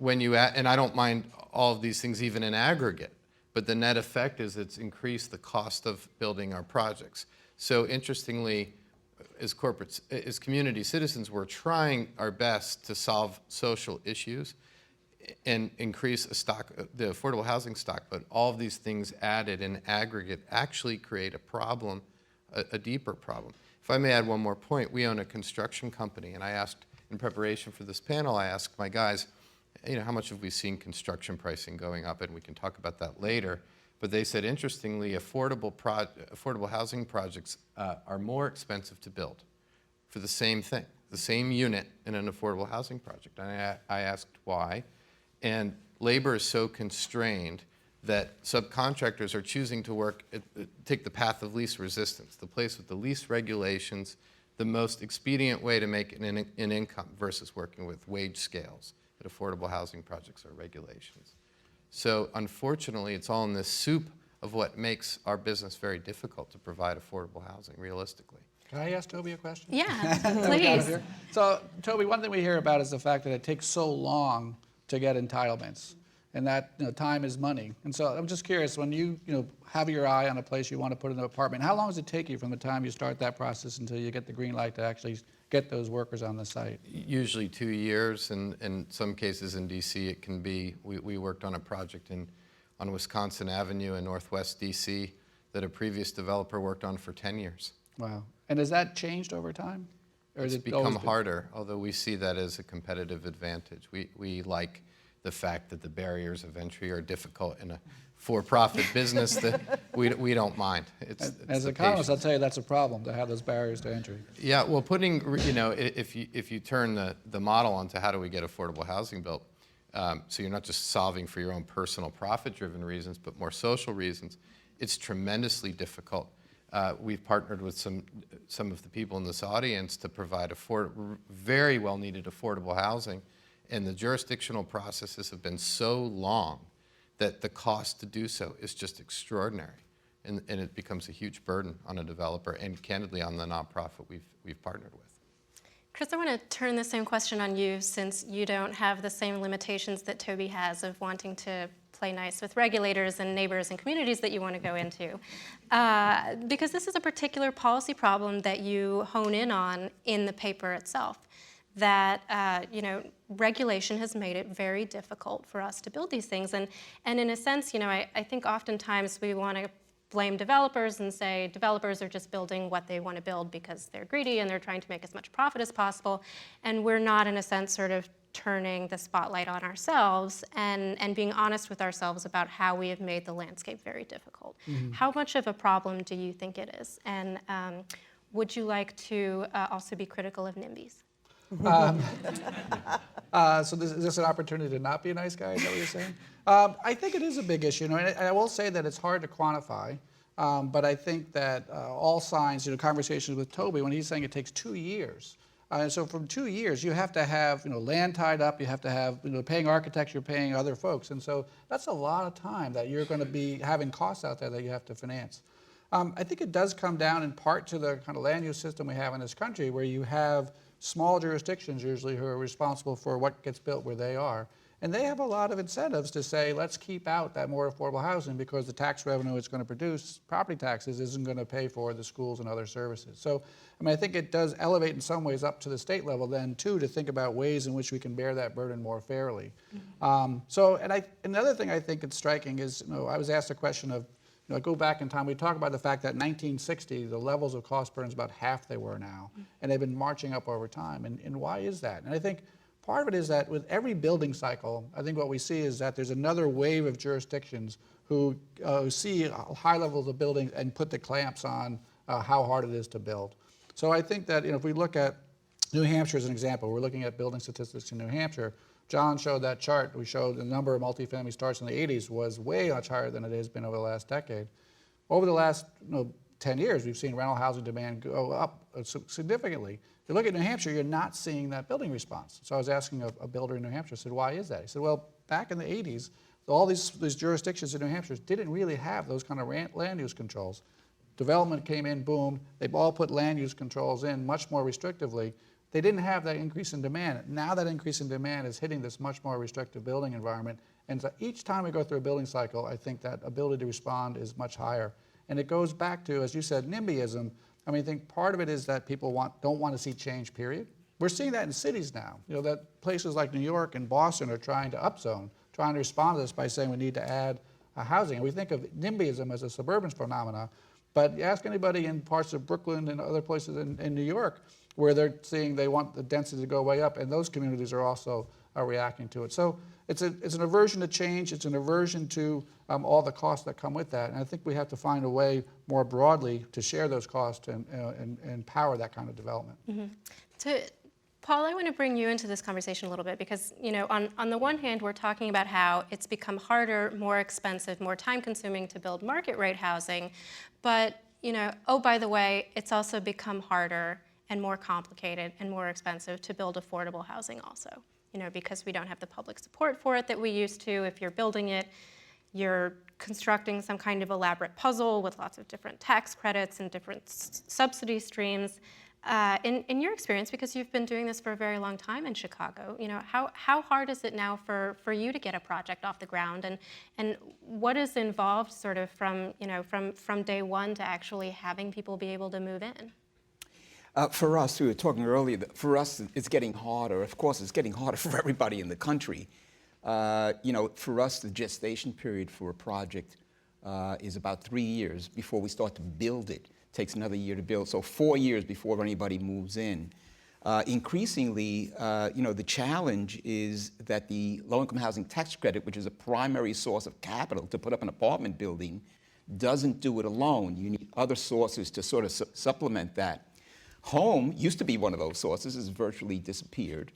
And I don't mind all of these things even in aggregate, but the net effect is it's increased the cost of building our projects. So interestingly, as community citizens, we're trying our best to solve social issues and increase the affordable housing stock, but all of these things added in aggregate actually create a problem, a deeper problem. If I may add one more point, we own a construction company, and I asked, in preparation for this panel, I asked my guys, how much have we seen construction pricing going up, and we can talk about that later, but they said, interestingly, affordable housing projects are more expensive to build for the same thing, the same unit in an affordable housing project. And I asked why. And labor is so constrained that subcontractors are choosing to take the path of least resistance, the place with the least regulations, the most expedient way to make an income versus working with wage scales at affordable housing projects or regulations. So unfortunately, it's all in this soup of what makes our business very difficult to provide affordable housing realistically. Can I ask Toby a question? Yeah, please. So, Toby, one thing we hear about is the fact that it takes so long to get entitlements, and that time is money. And so I'm just curious, when you have your eye on a place you want to put in an apartment, how long does it take you from the time you start that process until you get the green light to actually get those workers on the site? Usually 2 years, and in some cases in D.C. it can be, we worked on a project on Wisconsin Avenue in Northwest D.C. that a previous developer worked on for 10 years. Wow. And has that changed over time? Or It's become harder, although we see that as a competitive advantage. We like the fact that the barriers of entry are difficult in a for-profit business that we don't mind. As economists, I'll tell you that's a problem, to have those barriers to entry. Yeah, well, if you turn the model onto how do we get affordable housing built, so you're not just solving for your own personal profit-driven reasons, but more social reasons, it's tremendously difficult. We've partnered with some of the people in this audience to provide very well-needed affordable housing, and the jurisdictional processes have been so long that the cost to do so is just extraordinary, and it becomes a huge burden on a developer and candidly on the nonprofit we've partnered with. Chris, I want to turn the same question on you, since you don't have the same limitations that Toby has of wanting to play nice with regulators and neighbors and communities that you want to go into. Because this is a particular policy problem that you hone in on in the paper itself. That regulation has made it very difficult for us to build these things. And in a sense, I think oftentimes we want to blame developers and say developers are just building what they want to build because they're greedy and they're trying to make as much profit as possible. And we're not, in a sense, sort of turning the spotlight on ourselves and being honest with ourselves about how we have made the landscape very difficult. Mm-hmm. How much of a problem do you think it is? And would you like to also be critical of NIMBYs? So is this an opportunity to not be a nice guy? Is that what you're saying? I think it is a big issue, and I will say that it's hard to quantify. But I think that all signs, conversations with Toby, when he's saying it takes 2 years. And so from 2 years, you have to have land tied up. You have to have paying architects. You're paying other folks, and so that's a lot of time that you're going to be having costs out there that you have to finance. I think it does come down in part to the kind of land use system we have in this country, where you have small jurisdictions usually who are responsible for what gets built where they are. And they have a lot of incentives to say, let's keep out that more affordable housing because the tax revenue it's going to produce, property taxes, isn't going to pay for the schools and other services. So, I think it does elevate in some ways up to the state level then, too, to think about ways in which we can bear that burden more fairly. Mm-hmm. Another thing I think it's striking is, I was asked a question of, I go back in time, we talk about the fact that in 1960, the levels of cost burden is about half they were now, and they've been marching up over time. And why is that? And I think part of it is that with every building cycle, I think what we see is that there's another wave of jurisdictions who see high levels of building and put the clamps on how hard it is to build. So I think that if we look at New Hampshire as an example, we're looking at building statistics in New Hampshire. John showed that chart. We showed the number of multifamily starts in the 80s was way much higher than it has been over the last decade. Over the last 10 years, we've seen rental housing demand go up significantly. If you look at New Hampshire, you're not seeing that building response. So I was asking a builder in New Hampshire, I said, why is that? He said, well, back in the 80s, all these jurisdictions in New Hampshire didn't really have those kind of land use controls. Development came in, boom, they've all put land use controls in much more restrictively. They didn't have that increase in demand. Now that increase in demand is hitting this much more restrictive building environment. And so each time we go through a building cycle, I think that ability to respond is much higher. And it goes back to, as you said, NIMBYism. I think part of it is that people don't want to see change, period. We're seeing that in cities now. That places like New York and Boston are trying to upzone, trying to respond to this by saying we need to add housing. And we think of NIMBYism as a suburban phenomena. But you ask anybody in parts of Brooklyn and other places in New York, where they're seeing they want the density to go way up, and those communities are also reacting to it. So it's an aversion to change. It's an aversion to all the costs that come with that. And I think we have to find a way more broadly to share those costs and empower that kind of development. Mm-hmm. Paul, I want to bring you into this conversation a little bit because, on the one hand, we're talking about how it's become harder, more expensive, more time-consuming to build market-rate housing. But, oh, by the way, it's also become harder and more complicated and more expensive to build affordable housing also, because we don't have the public support for it that we used to. If you're building it, you're constructing some kind of elaborate puzzle with lots of different tax credits and different subsidy streams. In your experience, because you've been doing this for a very long time in Chicago, how hard is it now for you to get a project off the ground, and what is involved sort of from day one to actually having people be able to move in? For us, we were talking earlier, for us, it's getting harder. Of course, it's getting harder for everybody in the country. For us, the gestation period for a project is about 3 years before we start to build it. It takes another year to build, so 4 years before anybody moves in. Increasingly, the challenge is that the low-income housing tax credit, which is a primary source of capital to put up an apartment building, doesn't do it alone. You need other sources to sort of supplement that. Home used to be one of those sources. It's virtually disappeared.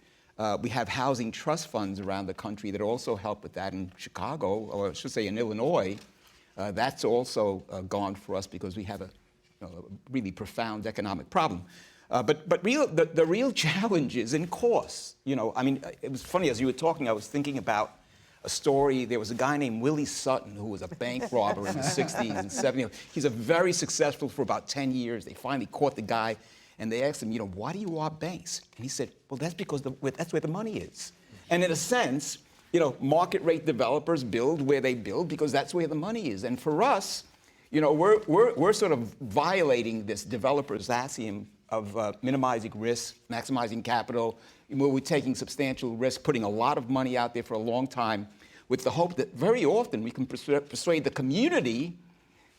We have housing trust funds around the country that also help with that. In Chicago, or I should say in Illinois, that's also gone for us because we have a really profound economic problem. But the real challenge is in costs. It was funny, as you were talking, I was thinking about a story. There was a guy named Willie Sutton who was a bank robber in the 60s and 70s. He's very successful for about 10 years. They finally caught the guy. And they asked him, why do you rob banks? And he said, well, that's because that's where the money is. And in a sense, market rate developers build where they build because that's where the money is. And for us, we're sort of violating this developer's axiom of minimizing risk, maximizing capital, where we're taking substantial risk, putting a lot of money out there for a long time with the hope that very often we can persuade the community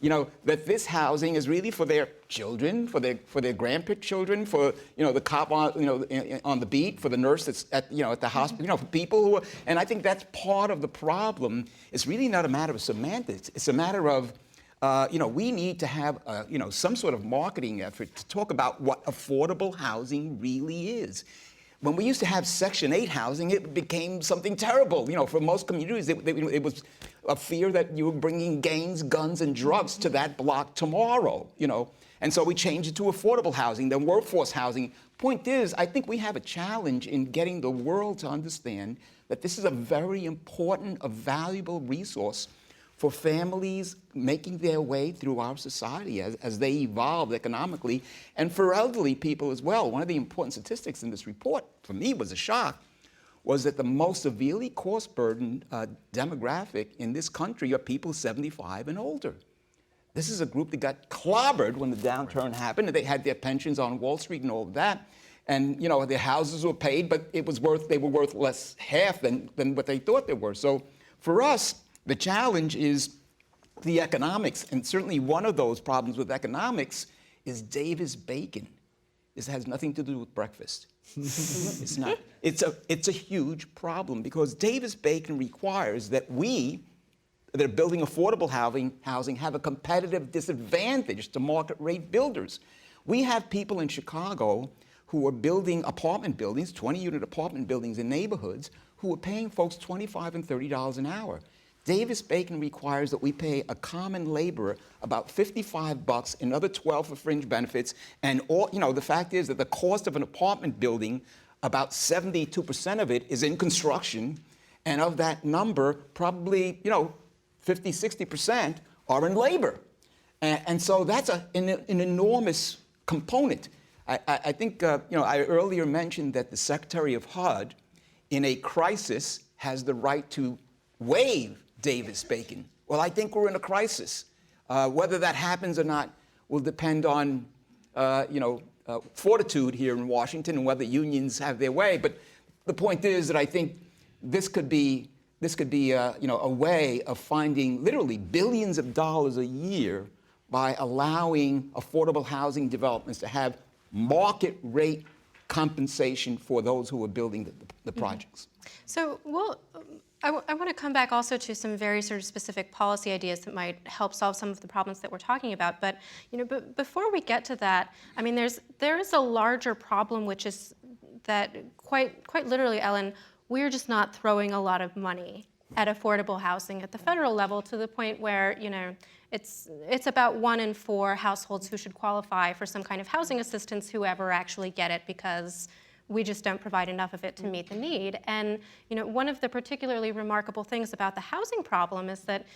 that this housing is really for their children, for their grandchildren, for the cop on the beat, for the nurse that's at the hospital, for people who are, and I think that's part of the problem. It's really not a matter of semantics. It's a matter of we need to have some sort of marketing effort to talk about what affordable housing really is. When we used to have Section 8 housing, it became something terrible. For most communities, it was a fear that you were bringing gangs, guns, and drugs to that block tomorrow. And so we changed it to affordable housing, then workforce housing. Point is, I think we have a challenge in getting the world to understand that this is a very important, a valuable resource for families making their way through our society as they evolve economically, and for elderly people as well. One of the important statistics in this report, for me, was a shock, was that the most severely cost-burdened demographic in this country are people 75 and older. This is a group that got clobbered when the downturn happened, and they had their pensions on Wall Street and all of that. And their houses were paid, but they were worth less half than what they thought they were. So for us, the challenge is the economics, and certainly one of those problems with economics is Davis-Bacon. This has nothing to do with breakfast. It's not. It's a huge problem because Davis-Bacon requires that we that are building affordable housing have a competitive disadvantage to market rate builders. We have people in Chicago who are building apartment buildings, 20-unit apartment buildings in neighborhoods, who are paying folks $25 and $30 an hour. Davis-Bacon requires that we pay a common laborer about $55, another $12 for fringe benefits, and the fact is that the cost of an apartment building, about 72% of it is in construction, and of that number, probably 50, 60% are in labor, and so that's an enormous component. I think I earlier mentioned that the Secretary of HUD, in a crisis, has the right to waive Davis-Bacon. Well, I think we're in a crisis. Whether that happens or not will depend on, fortitude here in Washington and whether unions have their way. But the point is that I think this could be a way of finding literally billions of dollars a year by allowing affordable housing developments to have market rate compensation for those who are building the projects. So, I want to come back also to some very sort of specific policy ideas that might help solve some of the problems that we're talking about. But before we get to that, I mean, there is a larger problem, which is that quite literally, Ellen, we're just not throwing a lot of money at affordable housing at the federal level to the point where it's about 1 in 4 households who should qualify for some kind of housing assistance who ever actually get it because we just don't provide enough of it to meet the need. And one of the particularly remarkable things about the housing problem is that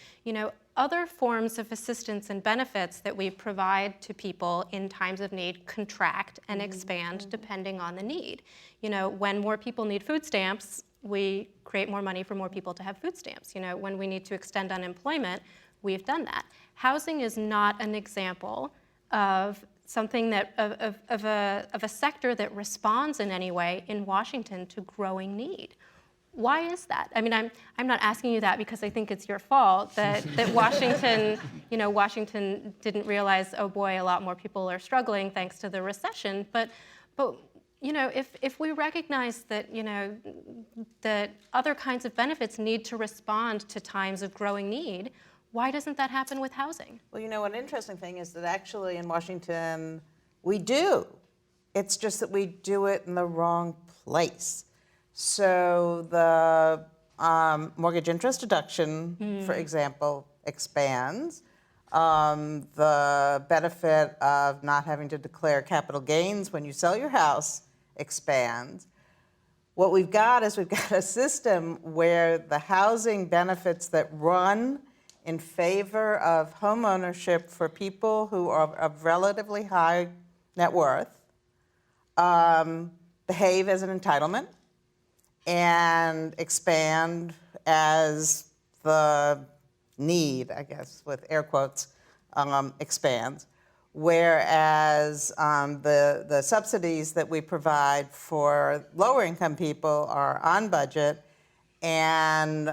other forms of assistance and benefits that we provide to people in times of need contract and expand depending on the need. When more people need food stamps, we create more money for more people to have food stamps. When we need to extend unemployment, we've done that. Housing is not an example of something that of a sector that responds in any way in Washington to growing need. Why is that? I mean, I'm not asking you that because I think it's your fault that Washington, Washington didn't realize, oh boy, a lot more people are struggling thanks to the recession. But if we recognize that that other kinds of benefits need to respond to times of growing need, why doesn't that happen with housing? Well, an interesting thing is that actually in Washington, we do. It's just that we do it in the wrong place. So the mortgage interest deduction, for example, expands. The benefit of not having to declare capital gains when you sell your house expands. What we've got is a system where the housing benefits that run in favor of home ownership for people who are of relatively high net worth behave as an entitlement and expand as the need, I guess, with air quotes, expands. Whereas the subsidies that we provide for lower income people are on budget, and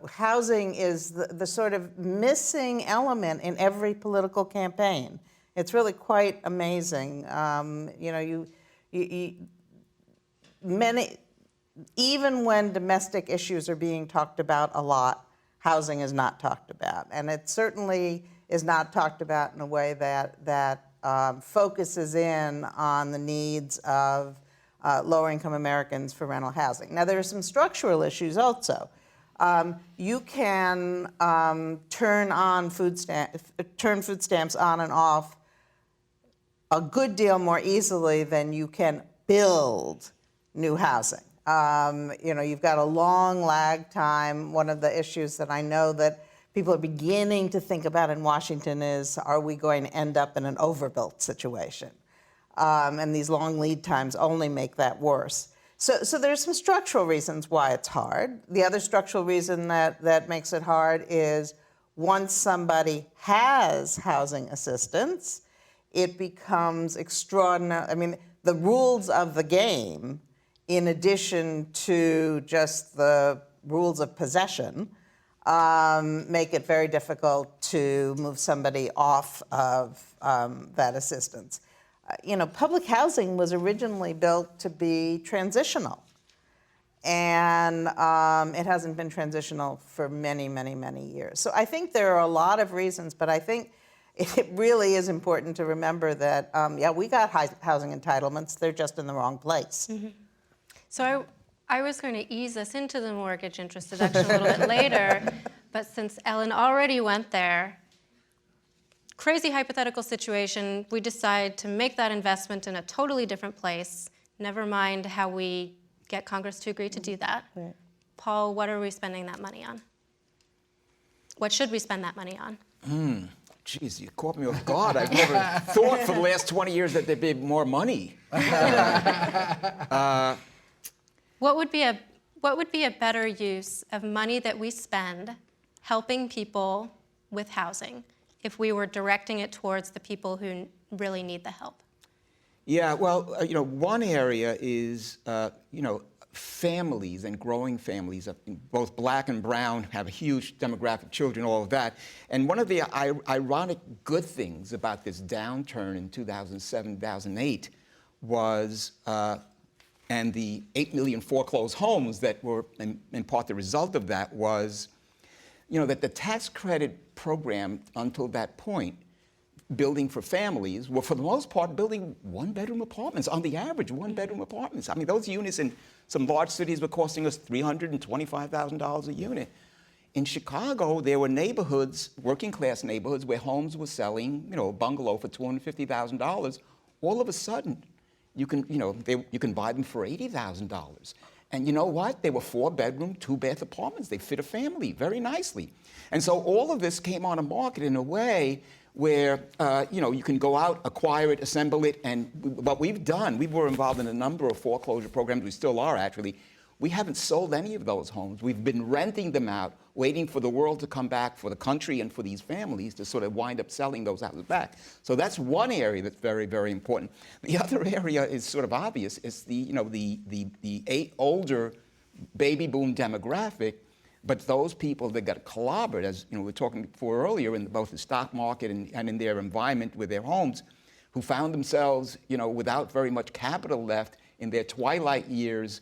housing is the sort of missing element in every political campaign. It's really quite amazing. Even when domestic issues are being talked about a lot, housing is not talked about, and it certainly is not talked about in a way that focuses in on the needs of lower-income Americans for rental housing. Now, there are some structural issues also. You can turn food stamps on and off a good deal more easily than you can build new housing. You've got a long lag time. One of the issues that I know that people are beginning to think about in Washington is, are we going to end up in an overbuilt situation? And these long lead times only make that worse. So there's some structural reasons why it's hard. The other structural reason that makes it hard is once somebody has housing assistance, it becomes extraordinary. I mean, the rules of the game, in addition to just the rules of possession, make it very difficult to move somebody off of that assistance. Public housing was originally built to be transitional, and it hasn't been transitional for many, many, many years. So I think there are a lot of reasons, but I think it really is important to remember that, we got housing entitlements, they're just in the wrong place. Mm-hmm. So I was going to ease us into the mortgage interest deduction a little bit later, but since Ellen already went there, crazy hypothetical situation, we decide to make that investment in a totally different place, never mind how we get Congress to agree to do that. Right. Paul, what are we spending that money on? What should we spend that money on? Geez, you caught me off guard. I've never thought for the last 20 years that there'd be more money. What would be a better use of money that we spend helping people with housing if we were directing it towards the people who really need the help? Yeah, well, one area is, families and growing families, both black and brown, have a huge demographic, children, all of that. And one of the ironic good things about this downturn in 2007, 2008 was, and the 8 million foreclosed homes that were in part the result of that was, that the tax credit program until that point, building for families, were for the most part building one-bedroom apartments, on the average one-bedroom apartments. I mean, those units in some large cities were costing us $325,000 a unit. In Chicago, there were neighborhoods, working-class neighborhoods, where homes were selling, a bungalow for $250,000. All of a sudden, you can buy them for $80,000. And you know what? They were 4-bedroom, 2-bath apartments. They fit a family very nicely. And so all of this came on a market in a way where, you can go out, acquire it, assemble it, and what we were involved in a number of foreclosure programs, we still are actually. We haven't sold any of those homes. We've been renting them out, waiting for the world to come back, for the country and for these families to sort of wind up selling those houses back. So that's one area that's very, very important. The other area is sort of obvious. It's the older baby boom demographic, but those people that got clobbered, as we were talking before earlier, in both the stock market and in their environment with their homes, who found themselves, without very much capital left in their twilight years,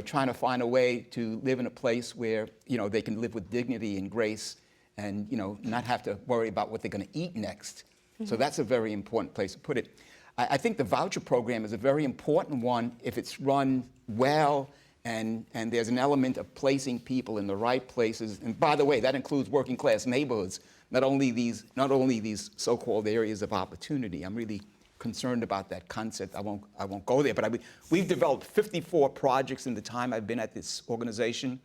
trying to find a way to live in a place where, they can live with dignity and grace and, not have to worry about what they're going to eat next. Mm-hmm. So that's a very important place to put it. I think the voucher program is a very important one if it's run well and there's an element of placing people in the right places. And by the way, that includes working class neighborhoods, not only these so-called areas of opportunity. I'm really concerned about that concept. I won't go there, but we've developed 54 projects in the time I've been at this organization.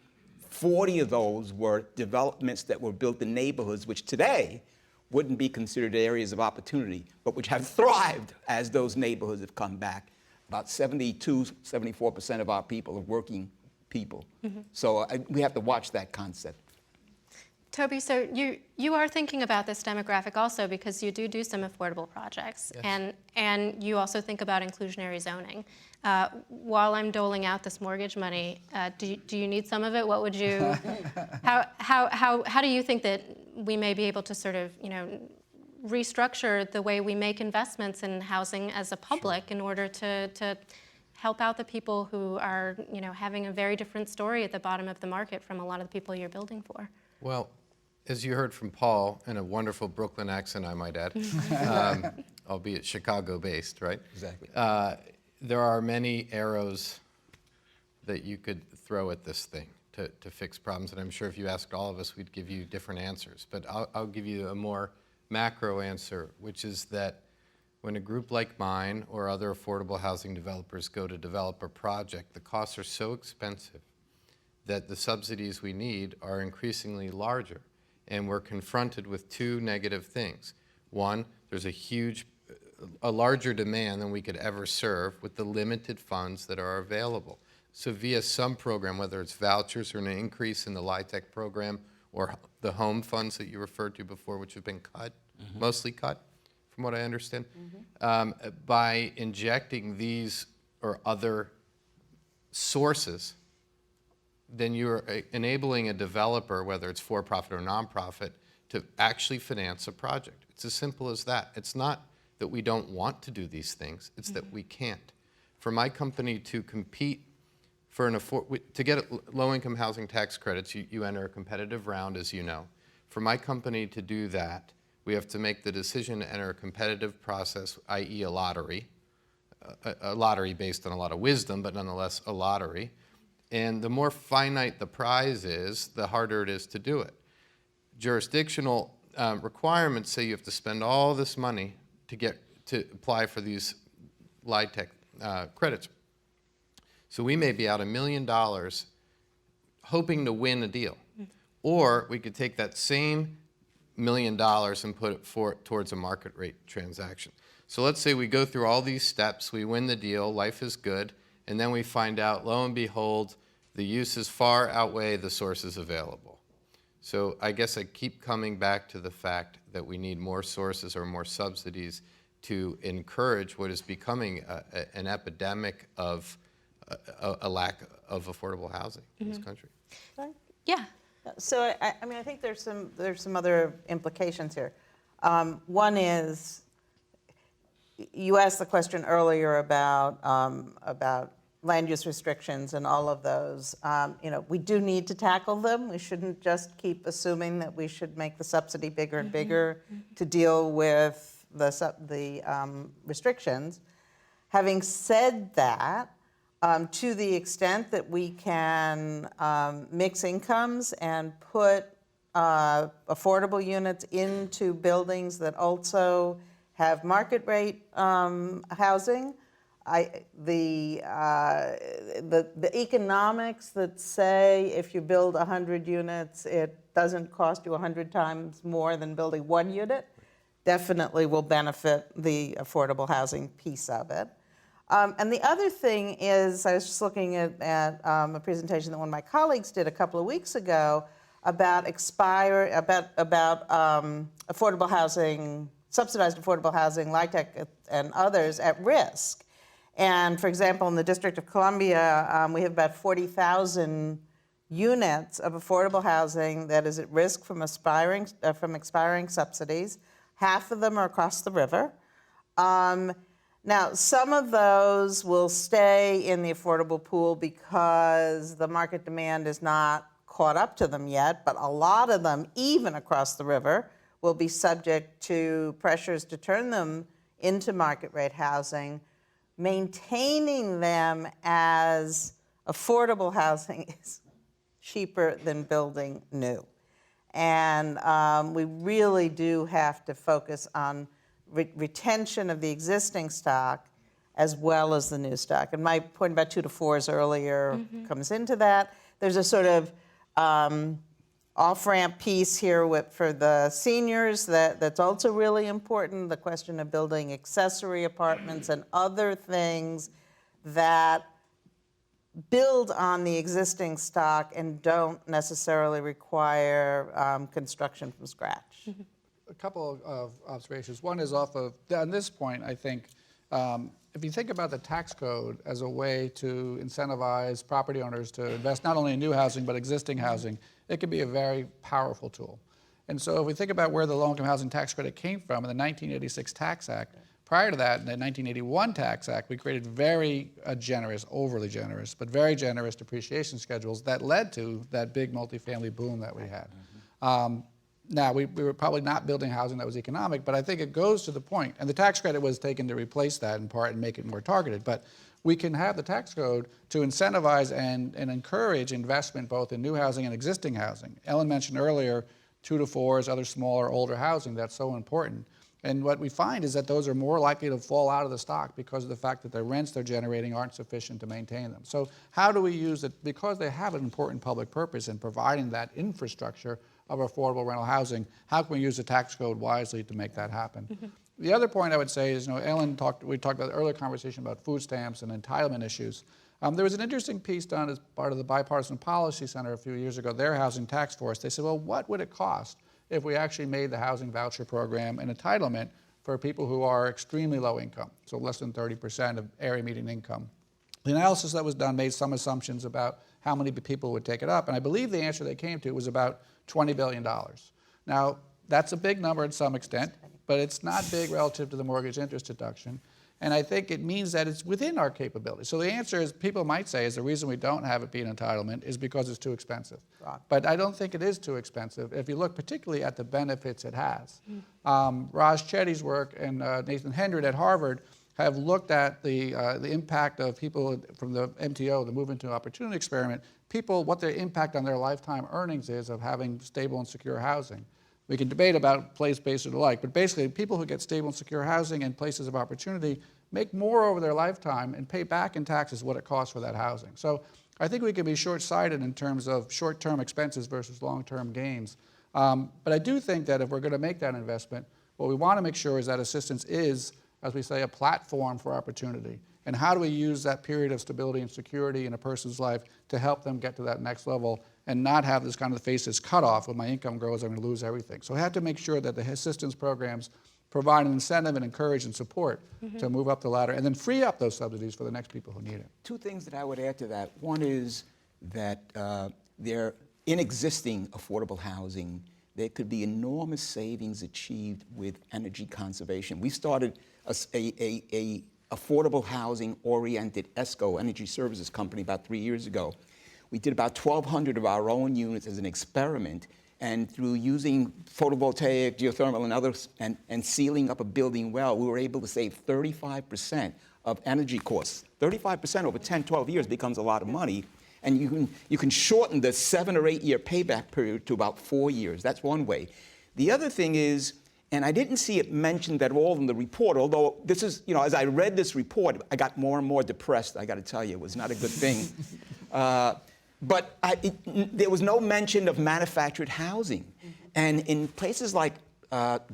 40 of those were developments that were built in neighborhoods which today wouldn't be considered areas of opportunity, but which have thrived as those neighborhoods have come back. About 72, 74% of our people are working people. So we have to watch that concept. Toby, so you are thinking about this demographic also because you do some affordable projects, Yes. and you also think about inclusionary zoning. While I'm doling out this mortgage money, do you need some of it? What would you? How do you think that we may be able to sort of restructure the way we make investments in housing as a public in order to help out the people who are having a very different story at the bottom of the market from a lot of the people you're building for? Well, as you heard from Paul, in a wonderful Brooklyn accent, I might add, albeit Chicago-based, right? Exactly. There are many arrows that you could throw at this thing to fix problems, and I'm sure if you asked all of us, we'd give you different answers. But I'll give you a more macro answer, which is that when a group like mine or other affordable housing developers go to develop a project, the costs are so expensive that the subsidies we need are increasingly larger. And we're confronted with two negative things. One, there's a larger demand than we could ever serve with the limited funds that are available. So via some program, whether it's vouchers or an increase in the LIHTC program or the home funds that you referred to before, which have been cut, mostly cut, from what I understand, by injecting these or other sources, then you're enabling a developer, whether it's for-profit or nonprofit, to actually finance a project. It's as simple as that. It's not that we don't want to do these things, it's that we can't. For my company to compete to get low-income housing tax credits, you enter a competitive round, as you know. For my company to do that, we have to make the decision to enter a competitive process, i.e. a lottery based on a lot of wisdom, but nonetheless a lottery. And the more finite the prize is, the harder it is to do it. Jurisdictional requirements say you have to spend all this money to apply for these LIHTC credits. So we may be out $1 million hoping to win a deal. Or we could take that same $1 million and put it towards a market rate transaction. So let's say we go through all these steps, we win the deal, life is good, and then we find out, lo and behold, the uses far outweigh the sources available. So I guess I keep coming back to the fact that we need more sources or more subsidies to encourage what is becoming an epidemic of a lack of affordable housing in this country. Yeah. So I think there's some other implications here. One is, you asked the question earlier about land use restrictions and all of those. We do need to tackle them. We shouldn't just keep assuming that we should make the subsidy bigger and bigger to deal with the restrictions. Having said that, to the extent that we can mix incomes and put affordable units into buildings that also have market rate housing, the economics that say if you build 100 units, it doesn't cost you 100 times more than building one unit, definitely will benefit the affordable housing piece of it. And the other thing is, I was just looking at a presentation that one of my colleagues did a couple of weeks ago about affordable housing, subsidized affordable housing, LIHTC and others at risk. And for example, in the District of Columbia, we have about 40,000 units of affordable housing that is at risk from expiring subsidies. Half of them are across the river. Now, some of those will stay in the affordable pool because the market demand is not caught up to them yet, but a lot of them, even across the river, will be subject to pressures to turn them into market rate housing. Maintaining them as affordable housing is cheaper than building new. And we really do have to focus on retention of the existing stock as well as the new stock. And my point about 2 to 4s earlier comes into that. There's a sort of off-ramp piece here for the seniors that's also really important, the question of building accessory apartments and other things that build on the existing stock and don't necessarily require construction from scratch. A couple of observations. One is on this point, I think, if you think about the tax code as a way to incentivize property owners to invest not only in new housing but existing housing, it can be a very powerful tool. And so if we think about where the low-income housing tax credit came from in the 1986 Tax Act, prior to that, in the 1981 Tax Act, we created very generous, overly generous, but very generous depreciation schedules that led to that big multifamily boom that we had. Now, we were probably not building housing that was economic, but I think it goes to the point, and the tax credit was taken to replace that in part and make it more targeted, but we can have the tax code to incentivize and encourage investment both in new housing and existing housing. Ellen mentioned earlier 2 to 4s, other smaller, older housing. That's so important. And what we find is that those are more likely to fall out of the stock because of the fact that the rents they're generating aren't sufficient to maintain them. So how do we use it? Because they have an important public purpose in providing that infrastructure of affordable rental housing, how can we use the tax code wisely to make that happen? Mm-hmm. The other point I would say is, we talked about the earlier conversation about food stamps and entitlement issues. There was an interesting piece done as part of the Bipartisan Policy Center a few years ago, their housing task force. They said, well, what would it cost if we actually made the housing voucher program an entitlement for people who are extremely low income, so less than 30% of area median income? The analysis that was done made some assumptions about how many people would take it up, and I believe the answer they came to was about $20 billion. Now, that's a big number to some extent, but it's not big relative to the mortgage interest deduction. And I think it means that it's within our capability. So the answer is, people might say, is the reason we don't have it be an entitlement is because it's too expensive. Right. But I don't think it is too expensive if you look particularly at the benefits it has. Raj Chetty's work and Nathan Hendred at Harvard have looked at the impact of people from the MTO, the Move Into Opportunity Experiment, what their impact on their lifetime earnings is of having stable and secure housing. We can debate about place-based or the like, but basically people who get stable and secure housing in places of opportunity make more over their lifetime and pay back in taxes what it costs for that housing. So I think we can be short-sighted in terms of short-term expenses versus long-term gains. But I do think that if we're going to make that investment, what we want to make sure is that assistance is, as we say, a platform for opportunity. And how do we use that period of stability and security in a person's life to help them get to that next level and not have this kind of face that's cut off. When my income grows, I'm going to lose everything. So we have to make sure that the assistance programs provide an incentive and encourage and support to move up the ladder and then free up those subsidies for the next people who need it. Two things that I would add to that. One is that in existing affordable housing, there could be enormous savings achieved with energy conservation. We started a affordable housing-oriented ESCO, Energy Services Company, about 3 years ago. We did about 1,200 of our own units as an experiment, and through using photovoltaic, geothermal, and others, and sealing up a building well, we were able to save 35% of energy costs. 35% over 10, 12 years becomes a lot of money, and you can shorten the 7 or 8 year payback period to about 4 years. That's one way. The other thing is, and I didn't see it mentioned at all in the report, although this is, as I read this report, I got more and more depressed, I got to tell you. It was not a good thing. But there was no mention of manufactured housing. And in places like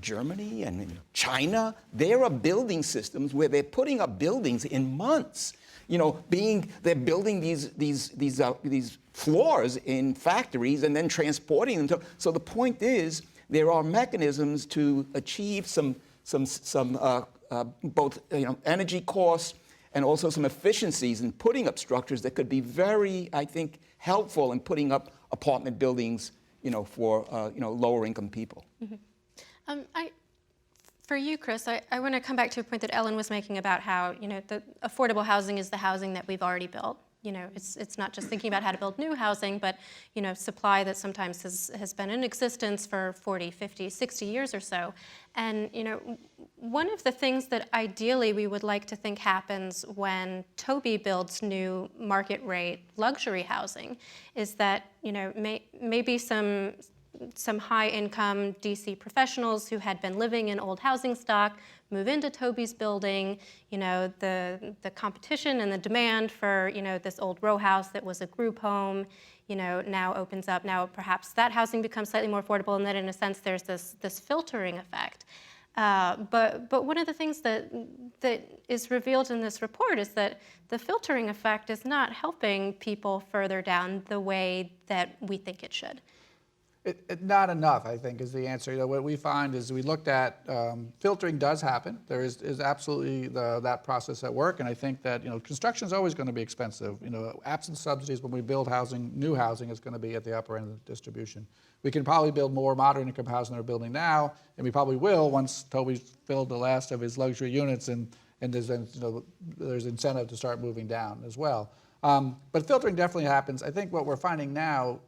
Germany and in China, there are building systems where they're putting up buildings in months. They're building these floors in factories and then transporting them. So the point is, there are mechanisms to achieve some both energy costs and also some efficiencies in putting up structures that could be very, I think, helpful in putting up apartment buildings, for lower income people. Mm-hmm. For you, Chris, I want to come back to a point that Ellen was making about how the affordable housing is the housing that we've already built. It's not just thinking about how to build new housing, but supply that sometimes has been in existence for 40, 50, 60 years or so. And one of the things that ideally we would like to think happens when Toby builds new market rate luxury housing is that maybe some high income DC professionals who had been living in old housing stock move into Toby's building. The competition and the demand for this old row house that was a group home now opens up. Now perhaps that housing becomes slightly more affordable, and then in a sense there's this filtering effect. But one of the things that is revealed in this report is that the filtering effect is not helping people further down the way that we think it should. Not enough, I think, is the answer. What we find is we looked at filtering does happen. There is absolutely that process at work, and I think that construction is always going to be expensive. Absent subsidies, when we build housing, new housing is going to be at the upper end of the distribution. We can probably build more moderate income housing than we're building now, and we probably will once Toby's filled the last of his luxury units, and there's incentive to start moving down as well. But filtering definitely happens. I think what we're finding now.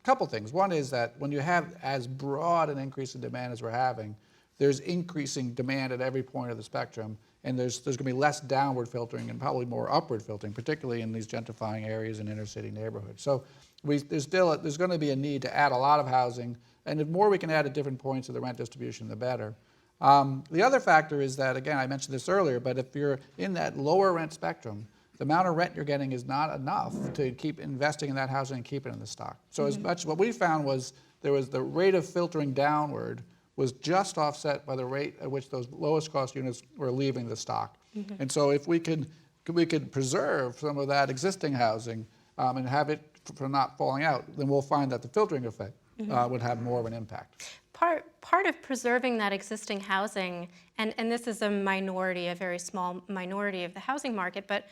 Couple things. One is that when you have as broad an increase in demand as we're having, there's increasing demand at every point of the spectrum, and there's going to be less downward filtering and probably more upward filtering, particularly in these gentrifying areas and inner city neighborhoods. So there's going to be a need to add a lot of housing, and the more we can add at different points of the rent distribution, the better. The other factor is that, again, I mentioned this earlier, but if you're in that lower rent spectrum, the amount of rent you're getting is not enough to keep investing in that housing and keep it in the stock. So as much, what we found was there was the rate of filtering downward was just offset by the rate at which those lowest cost units were leaving the stock. And so if we could preserve some of that existing housing and have it from not falling out, then we'll find that the filtering effect would have more of an impact. Part of preserving that existing housing, and this is a very small minority of the housing market, but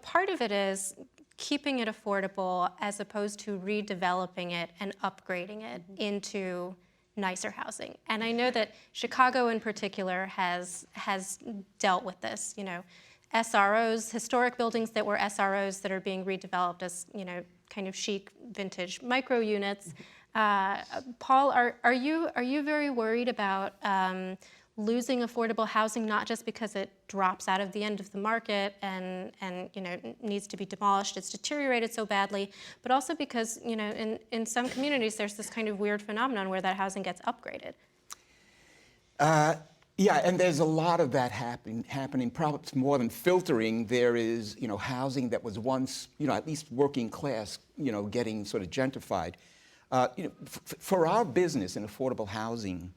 part of it is keeping it affordable as opposed to redeveloping it and upgrading it into nicer housing. And I know that Chicago in particular has dealt with this. SROs, historic buildings that were SROs that are being redeveloped as kind of chic vintage micro units. Paul, are you very worried about losing affordable housing, not just because it drops out of the end of the market and needs to be demolished, it's deteriorated so badly, but also because in some communities there's this kind of weird phenomenon where that housing gets upgraded? Yeah, and there's a lot of that happening. Probably more than filtering. There is housing that was once at least working class getting sort of gentrified. For our business in affordable housing,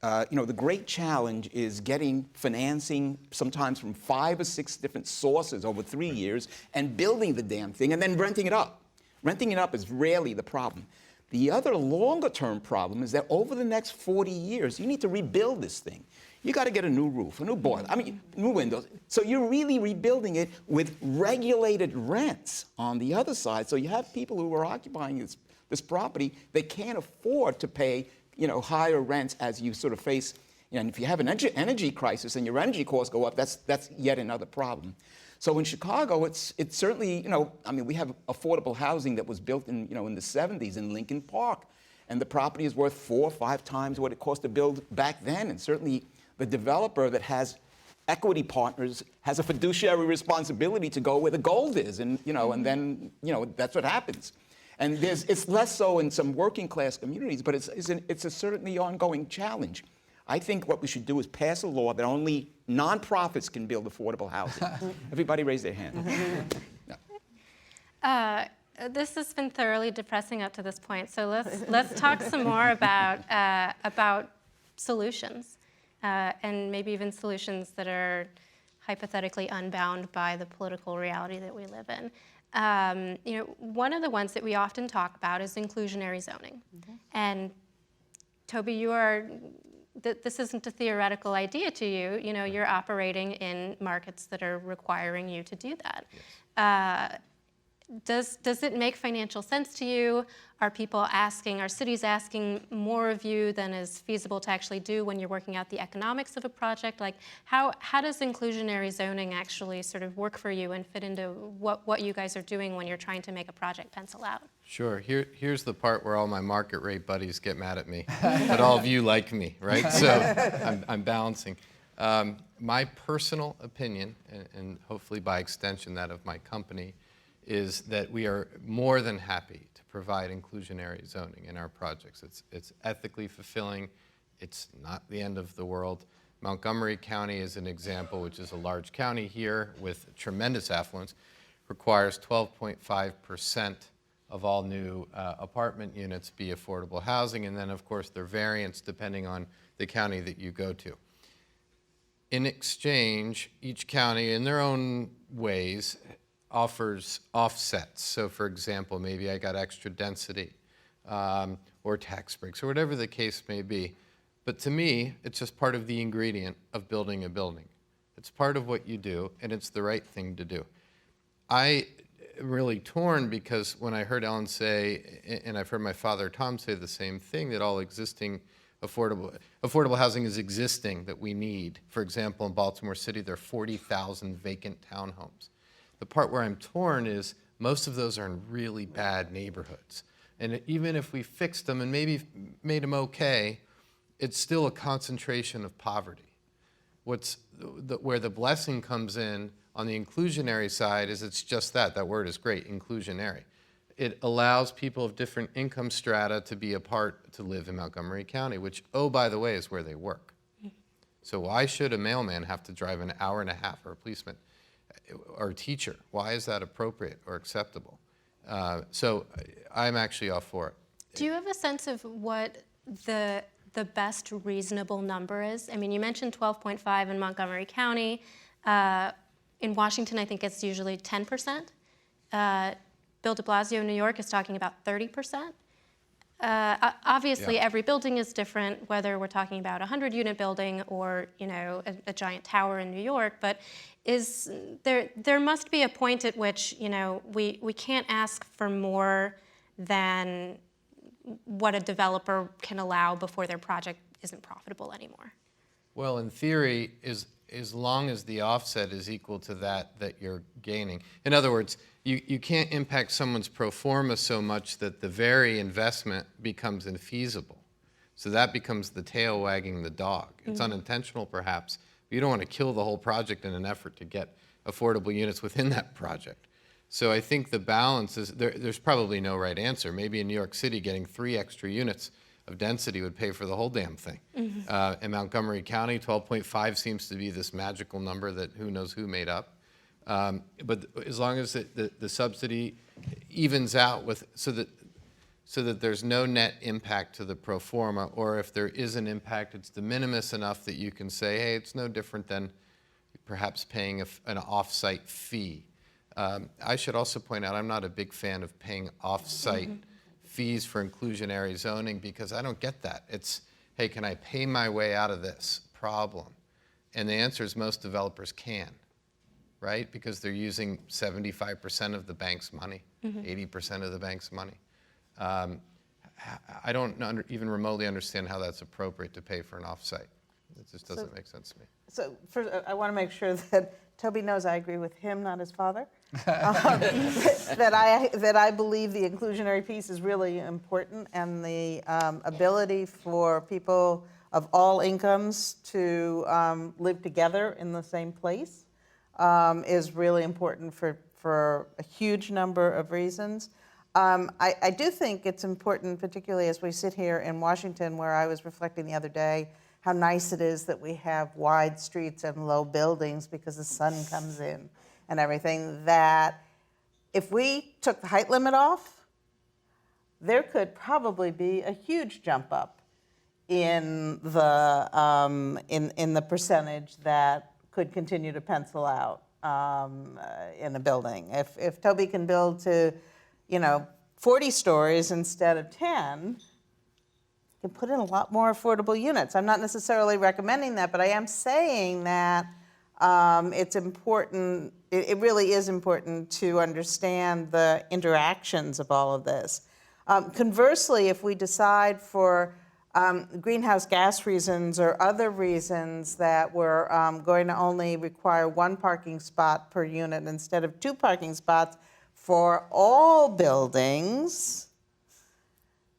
the great challenge is getting financing, sometimes from 5 or 6 different sources over 3 years, and building the damn thing and then renting it up. Renting it up is rarely the problem. The other longer-term problem is that over the next 40 years, you need to rebuild this thing. You got to get a new roof, a new boiler, new windows. So you're really rebuilding it with regulated rents on the other side. So you have people who are occupying this property, they can't afford to pay higher rents as you sort of face, and if you have an energy crisis and your energy costs go up, that's yet another problem. So in Chicago, it's certainly, we have affordable housing that was built in the 70s in Lincoln Park, and the property is worth 4 or 5 times what it cost to build back then, and certainly the developer that has equity partners has a fiduciary responsibility to go where the gold is, and and then that's what happens. And it's less so in some working class communities, but it's a certainly ongoing challenge. I think what we should do is pass a law that only nonprofits can build affordable housing. Everybody raise their hand. This has been thoroughly depressing up to this point, so let's talk some more about solutions, and maybe even solutions that are hypothetically unbound by the political reality that we live in. One of the ones that we often talk about is inclusionary zoning. And Toby, this isn't a theoretical idea to you. You're operating in markets that are requiring you to do that. Yes. Does it make financial sense to you? Are cities asking more of you than is feasible to actually do when you're working out the economics of a project? Like, how does inclusionary zoning actually sort of work for you and fit into what you guys are doing when you're trying to make a project pencil out? Sure. Here's the part where all my market rate buddies get mad at me, but all of you like me, right? So I'm balancing. My personal opinion, and hopefully by extension that of my company, is that we are more than happy to provide inclusionary zoning in our projects. It's ethically fulfilling. It's not the end of the world. Montgomery County is an example, which is a large county here with tremendous affluence, requires 12.5% of all new apartment units be affordable housing, and then of course there are variants depending on the county that you go to. In exchange, each county, in their own ways, offers offsets. So for example, maybe I got extra density or tax breaks or whatever the case may be. But to me, it's just part of the ingredient of building a building. It's part of what you do, and it's the right thing to do. I am really torn because when I heard Ellen say, and I've heard my father Tom say the same thing, that all existing affordable housing is existing that we need. For example, in Baltimore City, there are 40,000 vacant townhomes. The part where I'm torn is most of those are in really bad neighborhoods. And even if we fixed them and maybe made them okay, it's still a concentration of poverty. Where the blessing comes in on the inclusionary side is it's just that word is great, inclusionary. It allows people of different income strata to be to live in Montgomery County, which, oh, by the way, is where they work. So why should a mailman have to drive an hour and a half, or a policeman, or a teacher? Why is that appropriate or acceptable? So I'm actually all for it. Do you have a sense of what the best reasonable number is? I mean, you mentioned 12.5 in Montgomery County. In Washington, I think it's usually 10%. Bill de Blasio, New York, is talking about 30%. Obviously, every building is different, whether we're talking about a 100-unit building or, you know, a giant tower in New York. But there must be a point at which, you know, we can't ask for more than what a developer can allow before their project isn't profitable anymore. Well, in theory, as long as the offset is equal to that you're gaining. In other words, you can't impact someone's pro forma so much that the very investment becomes infeasible. So that becomes the tail wagging the dog. It's unintentional, perhaps, but you don't want to kill the whole project in an effort to get affordable units within that project. So I think the balance is, there's probably no right answer. Maybe in New York City, getting 3 extra units of density would pay for the whole damn thing. In Montgomery County, 12.5 seems to be this magical number that who knows who made up. But as long as the subsidy evens out so that there's no net impact to the pro forma, or if there is an impact, it's de minimis enough that you can say, hey, it's no different than perhaps paying an off-site fee. I should also point out I'm not a big fan of paying off-site fees for inclusionary zoning because I don't get that. It's, hey, can I pay my way out of this problem? And the answer is most developers can, right? Because they're using 75% of the bank's money, 80% of the bank's money. I don't even remotely understand how that's appropriate to pay for an offsite. It just doesn't make sense to me. So first, I want to make sure that Toby knows I agree with him, not his father. That I believe the inclusionary piece is really important, and the ability for people of all incomes to live together in the same place is really important for a huge number of reasons. I do think it's important, particularly as we sit here in Washington, where I was reflecting the other day how nice it is that we have wide streets and low buildings because the sun comes in and everything, that if we took the height limit off, there could probably be a huge jump up in the percentage that could continue to pencil out in a building. If Toby can build to, 40 stories instead of 10, can put in a lot more affordable units. I'm not necessarily recommending that, but I am saying that it's important, it really is important to understand the interactions of all of this. Conversely, if we decide for greenhouse gas reasons or other reasons that we're going to only require 1 parking spot per unit instead of 2 parking spots for all buildings,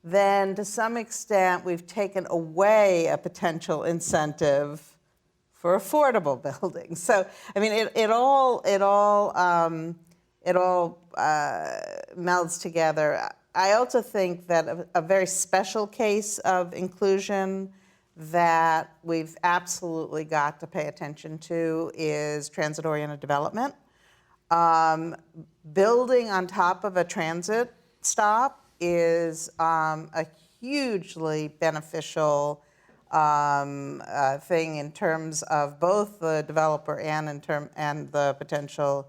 then to some extent we've taken away a potential incentive for affordable buildings. So, I mean, it all melds together. I also think that a very special case of inclusion that we've absolutely got to pay attention to is transit-oriented development. Building on top of a transit stop is a hugely beneficial thing in terms of both the developer and the potential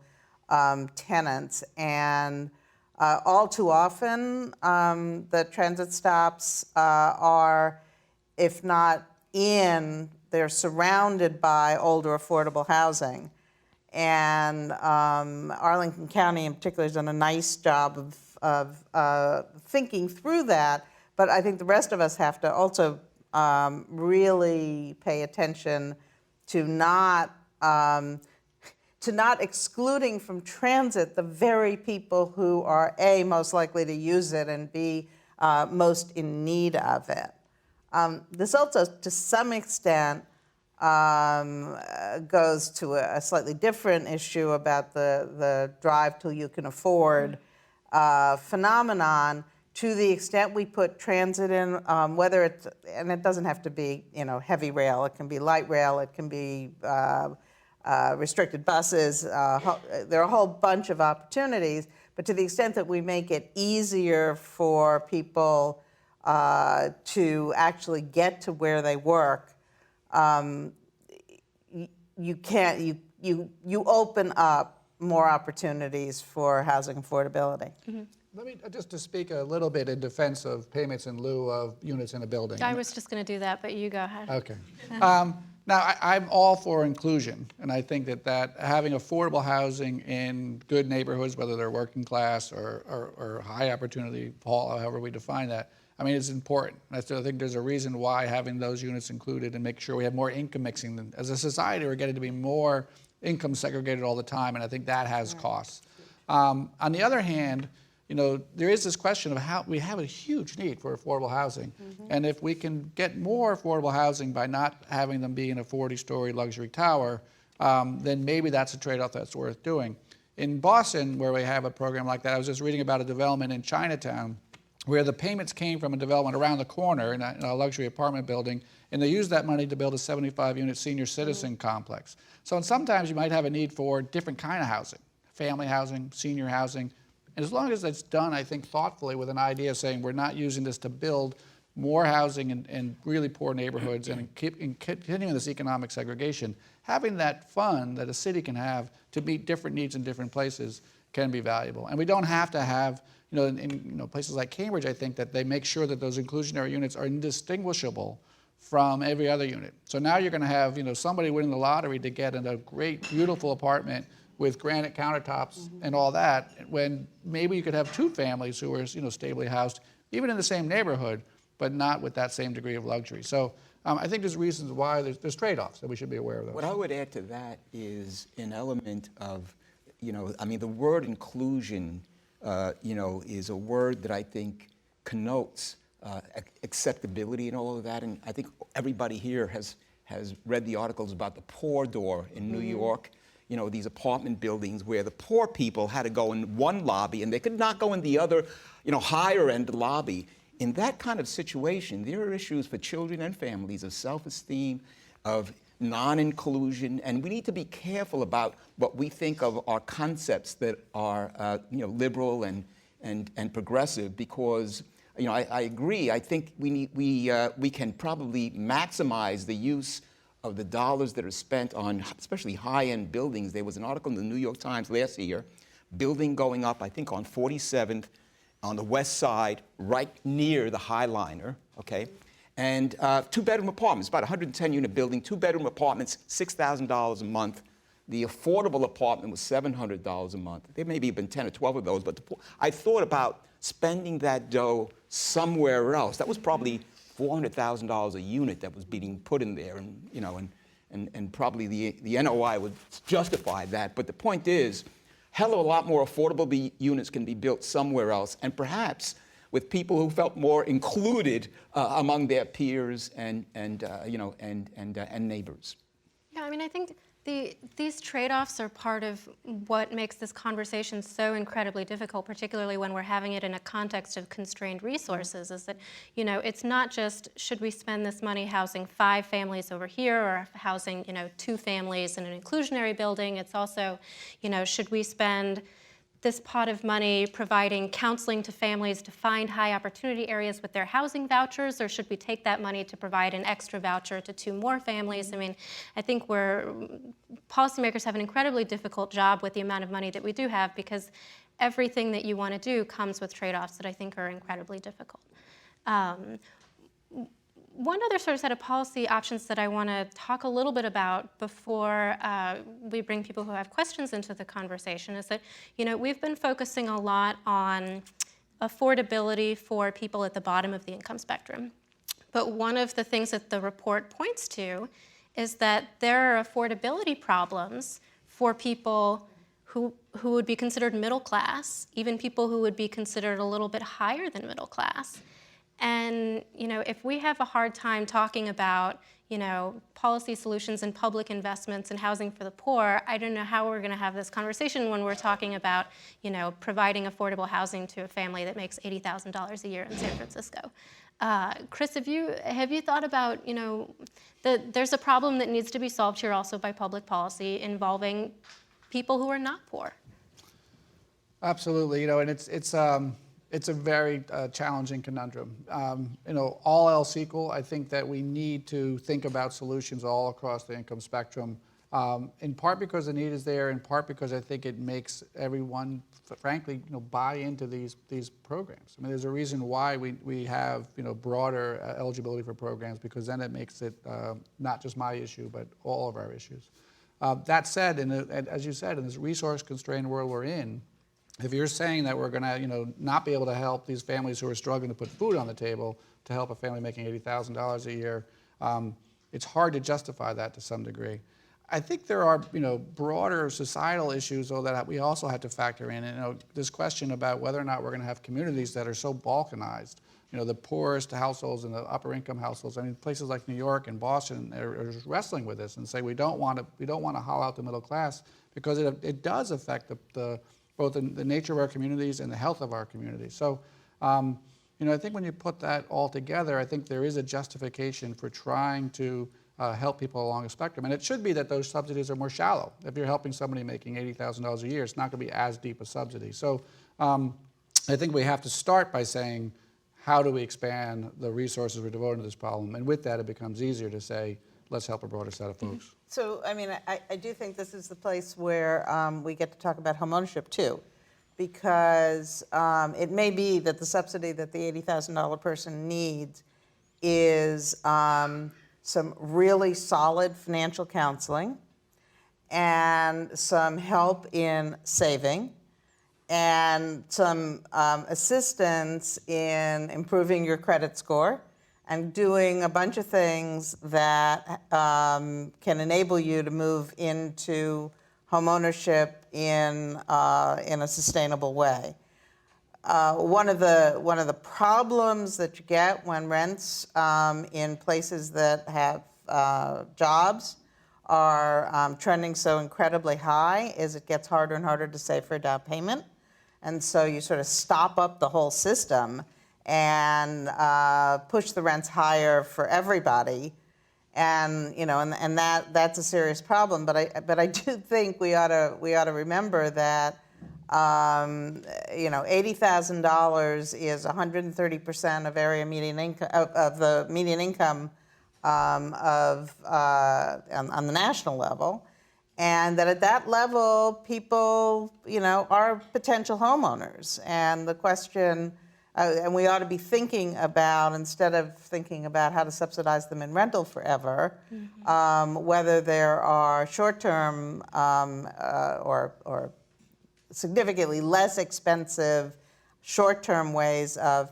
tenants. And all too often, the transit stops are, if not in, they're surrounded by older affordable housing. And Arlington County in particular has done a nice job of thinking through that. But I think the rest of us have to also really pay attention to not excluding from transit the very people who are A, most likely to use it, and B, most in need of it. This also, to some extent, goes to a slightly different issue about the drive till you can afford phenomenon. To the extent we put transit in, whether it's, and it doesn't have to be, heavy rail, it can be light rail, it can be restricted buses, there are a whole bunch of opportunities, but to the extent that we make it easier for people to actually get to where they work, you open up more opportunities for housing affordability. Mm-hmm. Let me just to speak a little bit in defense of payments in lieu of units in a building. I was just going to do that, but you go ahead. Okay. Now, I'm all for inclusion, and I think that having affordable housing in good neighborhoods, whether they're working class or high opportunity, however we define that, I mean, it's important. I still think there's a reason why having those units included and make sure we have more income mixing. As a society, we're getting to be more income segregated all the time, and I think that has costs. On the other hand, there is this question of how we have a huge need for affordable housing. And if we can get more affordable housing by not having them be in a 40-story luxury tower, then maybe that's a trade-off that's worth doing. In Boston, where we have a program like that, I was just reading about a development in Chinatown where the payments came from a development around the corner in a luxury apartment building, and they used that money to build a 75-unit senior citizen complex. So sometimes you might have a need for different kind of housing, family housing, senior housing. And as long as it's done, I think, thoughtfully with an idea of saying we're not using this to build more housing in really poor neighborhoods and continuing this economic segregation, having that fund that a city can have to meet different needs in different places can be valuable. And we don't have to have, in places like Cambridge, I think that they make sure that those inclusionary units are indistinguishable from every other unit. So now you're going to have, somebody winning the lottery to get in a great, beautiful apartment with granite countertops and all that, when maybe you could have two families who are stably housed, even in the same neighborhood, but not with that same degree of luxury. So I think there's reasons why there's trade-offs that we should be aware of those. What I would add to that is an element of, the word inclusion, is a word that I think connotes acceptability and all of that. And I think everybody here has read the articles about the poor door in New York. These apartment buildings where the poor people had to go in one lobby and they could not go in the other, higher end lobby. In that kind of situation, there are issues for children and families of self-esteem, of non-inclusion, and we need to be careful about what we think of our concepts that are, liberal and progressive, because, I agree. I think we can probably maximize the use of the dollars that are spent on especially high-end buildings. There was an article in the New York Times last year, building going up, I think, on 47th on the west side, right near the High Liner, okay? And two-bedroom apartments, about 110-unit building, two-bedroom apartments, $6,000 a month. The affordable apartment was $700 a month. There may have been 10 or 12 of those, but I thought about spending that dough somewhere else. That was probably $400,000 a unit that was being put in there, and probably the NOI would justify that. But the point is, hell of a lot more affordable units can be built somewhere else, and perhaps with people who felt more included among their peers and neighbors. Yeah, I think these trade-offs are part of what makes this conversation so incredibly difficult, particularly when we're having it in a context of constrained resources, is that, it's not just should we spend this money housing 5 families over here or housing, 2 families in an inclusionary building. It's also, should we spend this pot of money providing counseling to families to find high opportunity areas with their housing vouchers, or should we take that money to provide an extra voucher to 2 more families? I mean, I think policymakers have an incredibly difficult job with the amount of money that we do have, because everything that you want to do comes with trade-offs that I think are incredibly difficult. One other sort of set of policy options that I want to talk a little bit about before we bring people who have questions into the conversation is that, we've been focusing a lot on affordability for people at the bottom of the income spectrum. But one of the things that the report points to is that there are affordability problems for people who would be considered middle class, even people who would be considered a little bit higher than middle class. And if we have a hard time talking about policy solutions and public investments and housing for the poor, I don't know how we're going to have this conversation when we're talking about providing affordable housing to a family that makes $80,000 a year in San Francisco. Chris, have you thought about there's a problem that needs to be solved here also by public policy involving people who are not poor? Absolutely, and it's a very challenging conundrum. All else equal, I think that we need to think about solutions all across the income spectrum, in part because the need is there, in part because I think it makes everyone, frankly, buy into these programs. I mean, there's a reason why we have, broader eligibility for programs, because then it makes it not just my issue, but all of our issues. That said, as you said, in this resource-constrained world we're in, if you're saying that we're going to, not be able to help these families who are struggling to put food on the table, to help a family making $80,000 a year, it's hard to justify that to some degree. I think there are, broader societal issues, though, that we also have to factor in. And, this question about whether or not we're going to have communities that are so balkanized. The poorest households and the upper income households. I mean, places like New York and Boston are wrestling with this and say we don't want to hollow out the middle class, because it does affect both the nature of our communities and the health of our communities. So, I think when you put that all together, I think there is a justification for trying to help people along the spectrum. And it should be that those subsidies are more shallow. If you're helping somebody making $80,000 a year, it's not going to be as deep a subsidy. So I think we have to start by saying, how do we expand the resources we're devoting to this problem? And with that, it becomes easier to say, let's help a broader set of folks. So, I mean, I do think this is the place where we get to talk about homeownership too, because it may be that the subsidy that the $80,000 person needs is some really solid financial counseling and some help in saving and some assistance in improving your credit score and doing a bunch of things that can enable you to move into homeownership in a sustainable way. One of the problems that you get when rents in places that have jobs are trending so incredibly high is it gets harder and harder to save for a down payment, and so you sort of stop up the whole system and push the rents higher for everybody, and that's a serious problem. But I do think we ought to remember that $80,000 is 130% of area median income of the median income on the national level, and that at that level people are potential homeowners, and the question. And we ought to be thinking about, instead of thinking about how to subsidize them in rental forever, whether there are short-term or significantly less expensive short-term ways of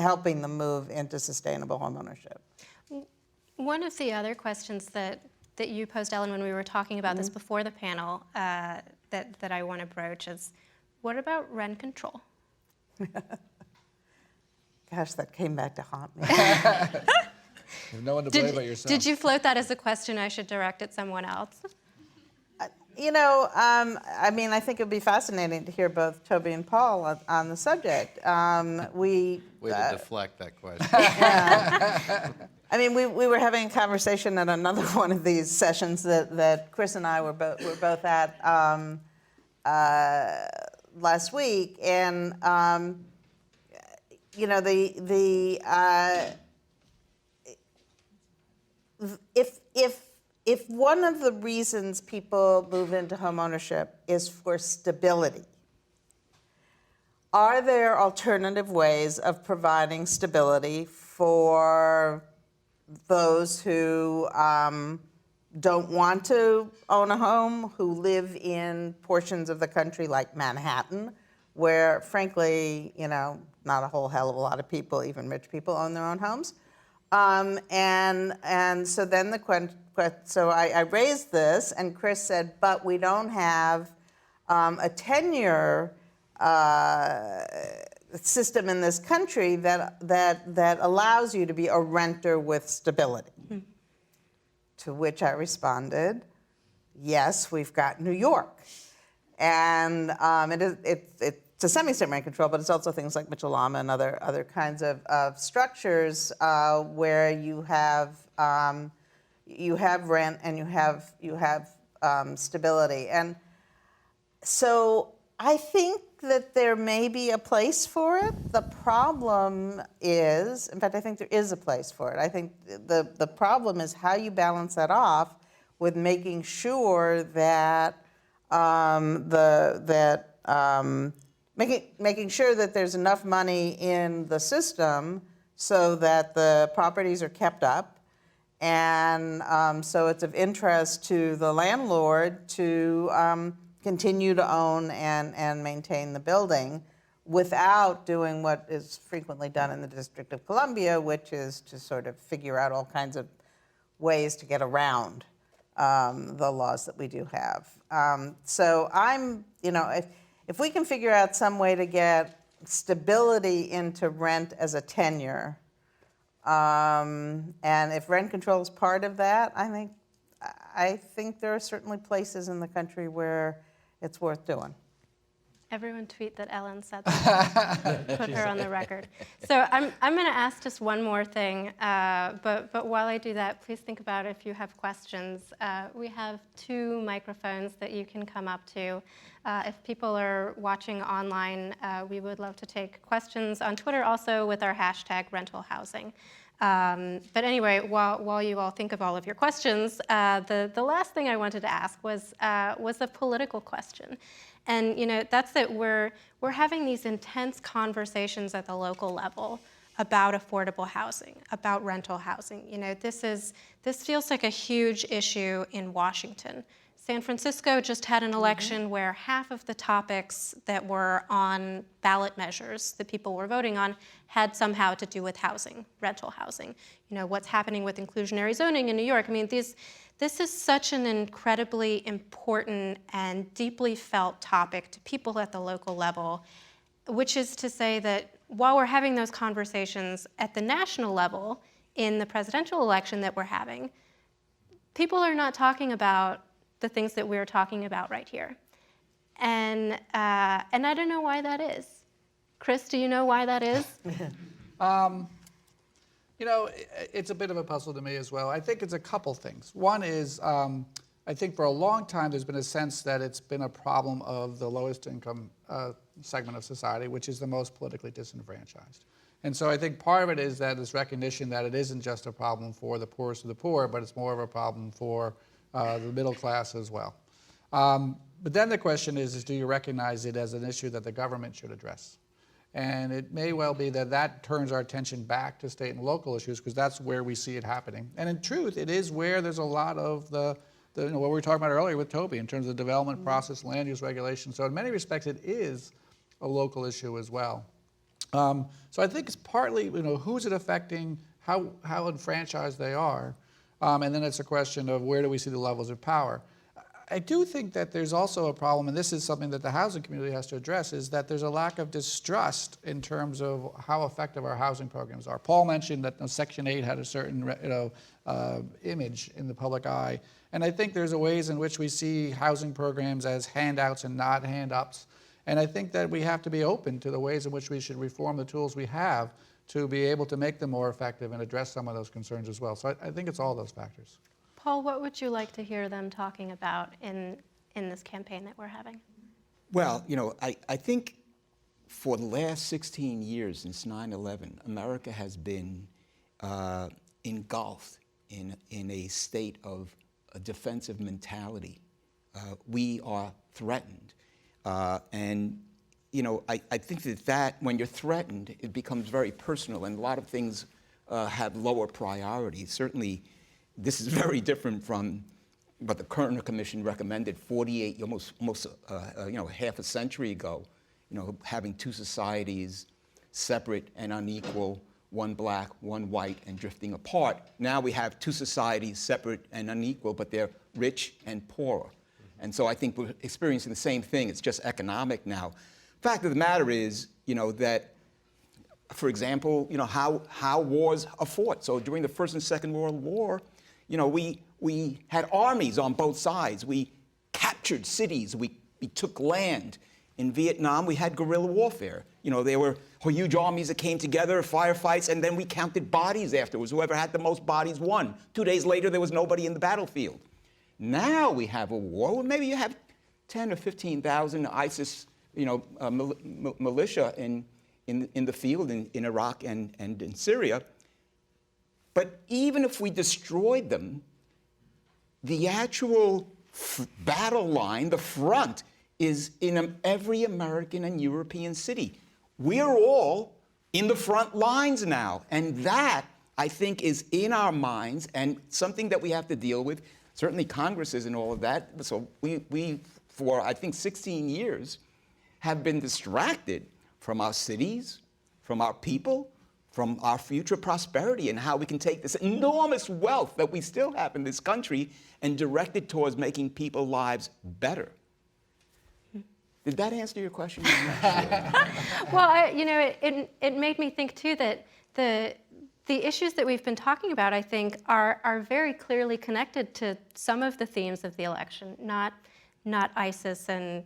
helping them move into sustainable homeownership. One of the other questions that you posed, Ellen, when we were talking about this before the panel that I want to broach is, what about rent control? Gosh, that came back to haunt me. There's no one to blame but yourself. Did you float that as a question I should direct at someone else? I mean, I think it would be fascinating to hear both Toby and Paul on the subject. Way to deflect that question. I mean, we were having a conversation at another one of these sessions that Chris and I were both at last week, and you know, if one of the reasons people move into homeownership is for stability, are there alternative ways of providing stability for those who don't want to own a home, who live in portions of the country like Manhattan, where, frankly, you know, not a whole hell of a lot of people, even rich people, own their own homes? And so then so I raised this, and Chris said, but we don't have a tenure system in this country that allows you to be a renter with stability. To which I responded, yes, we've got New York. And it's to some extent rent control, but it's also things like Mitchell-Lama and other kinds of structures where you have rent and you have stability. And so I think that there may be a place for it. The problem is, in fact, I think there is a place for it. I think the problem is how you balance that off with making sure that making sure that there's enough money in the system so that the properties are kept up, and so it's of interest to the landlord to continue to own and maintain the building without doing what is frequently done in the District of Columbia, which is to sort of figure out all kinds of ways to get around the laws that we do have. So I'm, you know, if we can figure out some way to get stability into rent as a tenure, and if rent control is part of that, I think there are certainly places in the country where it's worth doing. Everyone tweet that Ellen said that. Put her on the record. So I'm going to ask just one more thing, but while I do that, please think about if you have questions. We have 2 microphones that you can come up to. If people are watching online, we would love to take questions on Twitter also with our hashtag rental housing. But anyway, while you all think of all of your questions, the last thing I wanted to ask was a political question. And you know, that's that we're having these intense conversations at the local level about affordable housing, about rental housing. You know, this feels like a huge issue in Washington. San Francisco just had an election where half of the topics that were on ballot measures that people were voting on had somehow to do with housing, rental housing. You know, what's happening with inclusionary zoning in New York. I mean, this is such an incredibly important and deeply felt topic to people at the local level, which is to say that while we're having those conversations at the national level in the presidential election that we're having, people are not talking about the things that we're talking about right here. And I don't know why that is. Chris, do you know why that is? You know, it's a bit of a puzzle to me as well. I think it's a couple things. One is, I think for a long time there's been a sense that it's been a problem of the lowest income segment of society, which is the most politically disenfranchised. And so I think part of it is that this recognition that it isn't just a problem for the poorest of the poor, but it's more of a problem for the middle class as well. But then the question is do you recognize it as an issue that the government should address? And it may well be that that turns our attention back to state and local issues because that's where we see it happening. And in truth, it is where there's a lot of the you know, what we were talking about earlier with Toby in terms of the development process, land use regulation. So in many respects, it is a local issue as well. So I think it's partly, you know, who's it affecting, how enfranchised they are, and then it's a question of where do we see the levels of power. I do think that there's also a problem, and this is something that the housing community has to address, is that there's a lack of distrust in terms of how effective our housing programs are. Paul mentioned that Section 8 had a certain image in the public eye, and I think there's ways in which we see housing programs as handouts and not hand-ups, and I think that we have to be open to the ways in which we should reform the tools we have to be able to make them more effective and address some of those concerns as well. So I think it's all those factors. Paul, what would you like to hear them talking about in this campaign that we're having? Well, I think for the last 16 years since 9/11, America has been engulfed in a state of a defensive mentality. We are threatened. And I think that when you're threatened, it becomes very personal, and a lot of things have lower priority. Certainly, this is very different from what the Kerner Commission recommended 48, almost half a century ago, having two societies separate and unequal, one black, one white, and drifting apart. Now we have two societies separate and unequal, but they're rich and poorer. And so I think we're experiencing the same thing. It's just economic now. Fact of the matter is, that, for example, how wars are fought. So during the First and Second World War, we had armies on both sides. We captured cities. We took land. In Vietnam, we had guerrilla warfare. There were huge armies that came together, firefights, and then we counted bodies afterwards. Whoever had the most bodies won. 2 days later, there was nobody in the battlefield. Now we have a war. Well, maybe you have 10 or 15,000 ISIS, militia in the field in Iraq and in Syria. But even if we destroyed them, the actual battle line, the front, is in every American and European city. We're all in the front lines now. And that, I think, is in our minds and something that we have to deal with. Certainly Congress is in all of that. So we, for I think 16 years, have been distracted from our cities, from our people, from our future prosperity, and how we can take this enormous wealth that we still have in this country and direct it towards making people's lives better. Did that answer your question? Well, it made me think too that the issues that we've been talking about, I think, are very clearly connected to some of the themes of the election, not ISIS and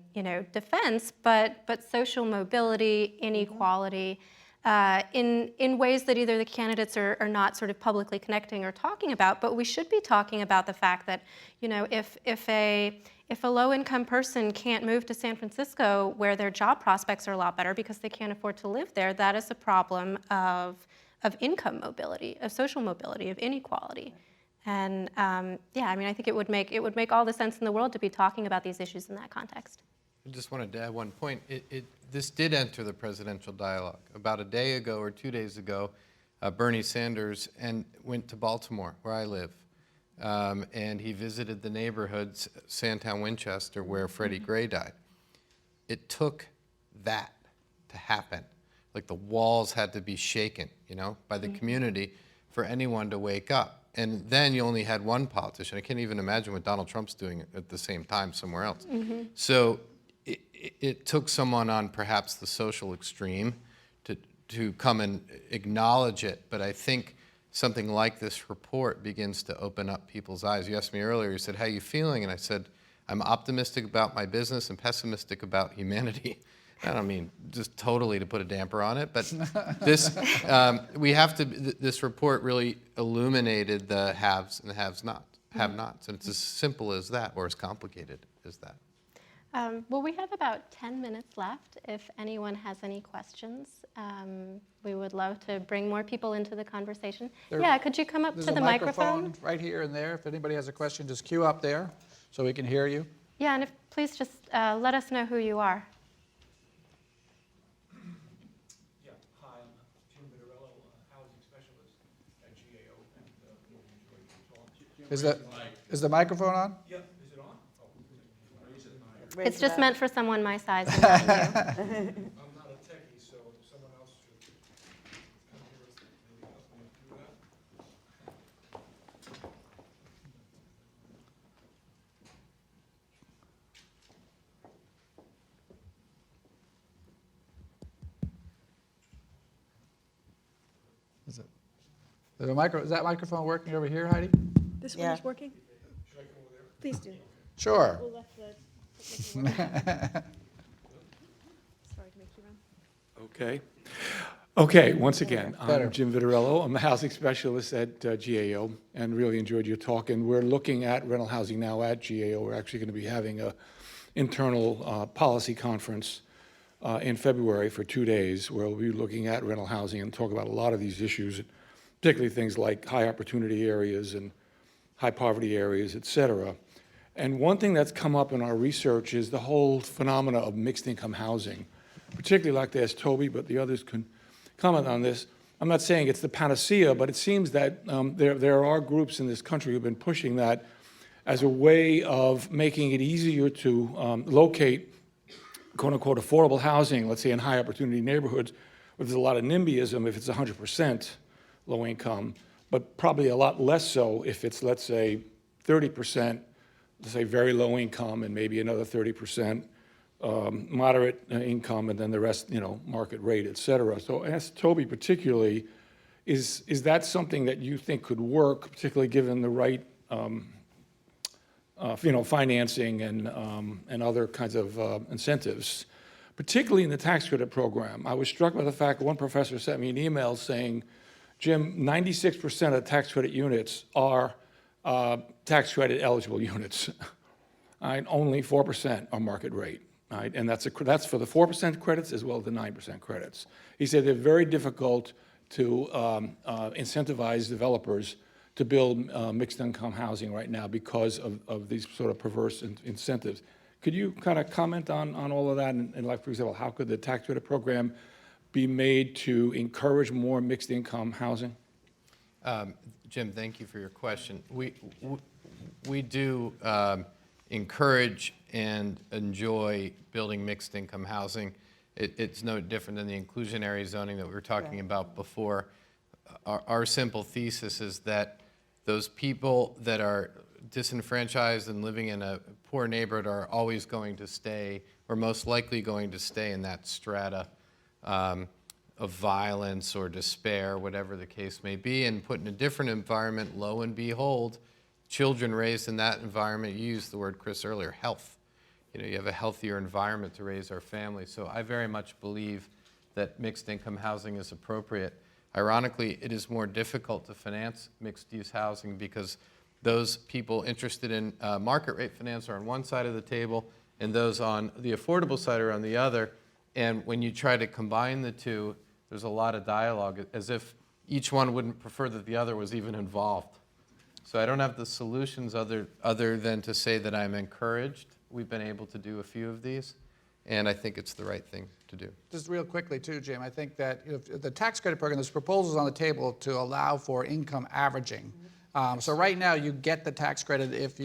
defense, but social mobility, inequality, in ways that either the candidates are not sort of publicly connecting or talking about. But we should be talking about the fact that if a low-income person can't move to San Francisco, where their job prospects are a lot better because they can't afford to live there, that is a problem of income mobility, of social mobility, of inequality. And I think it would make all the sense in the world to be talking about these issues in that context. I just wanted to add one point. This did enter the presidential dialogue. About a day ago or 2 days ago, Bernie Sanders went to Baltimore, where I live, and he visited the neighborhoods, Sandtown, Winchester, where Freddie Gray died. It took that to happen. Like the walls had to be shaken, by the community for anyone to wake up. And then you only had one politician. I can't even imagine what Donald Trump's doing at the same time somewhere else. Mm-hmm. So it took someone on perhaps the social extreme to come and acknowledge it. But I think something like this report begins to open up people's eyes. You asked me earlier, you said, how are you feeling? And I said, I'm optimistic about my business and pessimistic about humanity. I don't mean just totally to put a damper on it, but this this report really illuminated the haves and the have-nots, and it's as simple as that, or as complicated as that. Well, we have about 10 minutes left. If anyone has any questions, we would love to bring more people into the conversation. Could you come up to the microphone? Right here and there. If anybody has a question, just queue up there so we can hear you. Yeah, and please just let us know who you are. Is the microphone on? Yeah, is it on? It's just meant for someone my size and not you. I'm not a techie, so someone else should come here and maybe help me do that. Is that microphone working over here, Heidi? This one is working? Should I come over there? Please do. Sure. We'll let the Sorry to make you run. Okay, once again, Better. I'm Jim Vitarello. I'm a housing specialist at GAO and really enjoyed your talk. And we're looking at rental housing now at GAO. We're actually going to be having a internal policy conference in February for 2 days, where we'll be looking at rental housing and talk about a lot of these issues, particularly things like high opportunity areas and high poverty areas, et cetera. And one thing that's come up in our research is the whole phenomena of mixed income housing. Particularly like to ask Toby, but the others can comment on this. I'm not saying it's the panacea, but it seems that there are groups in this country who've been pushing that as a way of making it easier to locate quote unquote affordable housing, let's say in high opportunity neighborhoods, where there's a lot of NIMBYism if it's 100% low income, but probably a lot less so if it's, let's say, 30%, let's say very low income, and maybe another 30% moderate income, and then the rest, market rate, et cetera. So ask Toby particularly, is that something that you think could work, particularly given the right, financing and other kinds of incentives, particularly in the tax credit program? I was struck by the fact that one professor sent me an email saying, Jim, 96% of tax credit units are tax credit eligible units. Only 4% are market rate. Right? And that's for the 4% credits as well as the 9% credits. He said they're very difficult to incentivize developers to build mixed income housing right now because of these sort of perverse incentives. Could you kind of comment on all of that? And like, for example, how could the tax credit program be made to encourage more mixed income housing? Jim, thank you for your question. We do encourage and enjoy building mixed income housing. It's no different than the inclusionary zoning that we were talking about before. Our simple thesis is that those people that are disenfranchised and living in a poor neighborhood are always going to stay, or most likely going to stay in that strata of violence or despair, whatever the case may be, and put in a different environment, lo and behold, children raised in that environment, you used the word, Chris, earlier, health. You have a healthier environment to raise our families. So I very much believe that mixed income housing is appropriate. Ironically, it is more difficult to finance mixed use housing because those people interested in market rate finance are on one side of the table and those on the affordable side are on the other. And when you try to combine the two, there's a lot of dialogue as if each one wouldn't prefer that the other was even involved. So I don't have the solutions other than to say that I'm encouraged. We've been able to do a few of these, and I think it's the right thing to do. Just real quickly too, Jim, I think that the tax credit program, there's proposals on the table to allow for income averaging. So right now you get the tax credit if the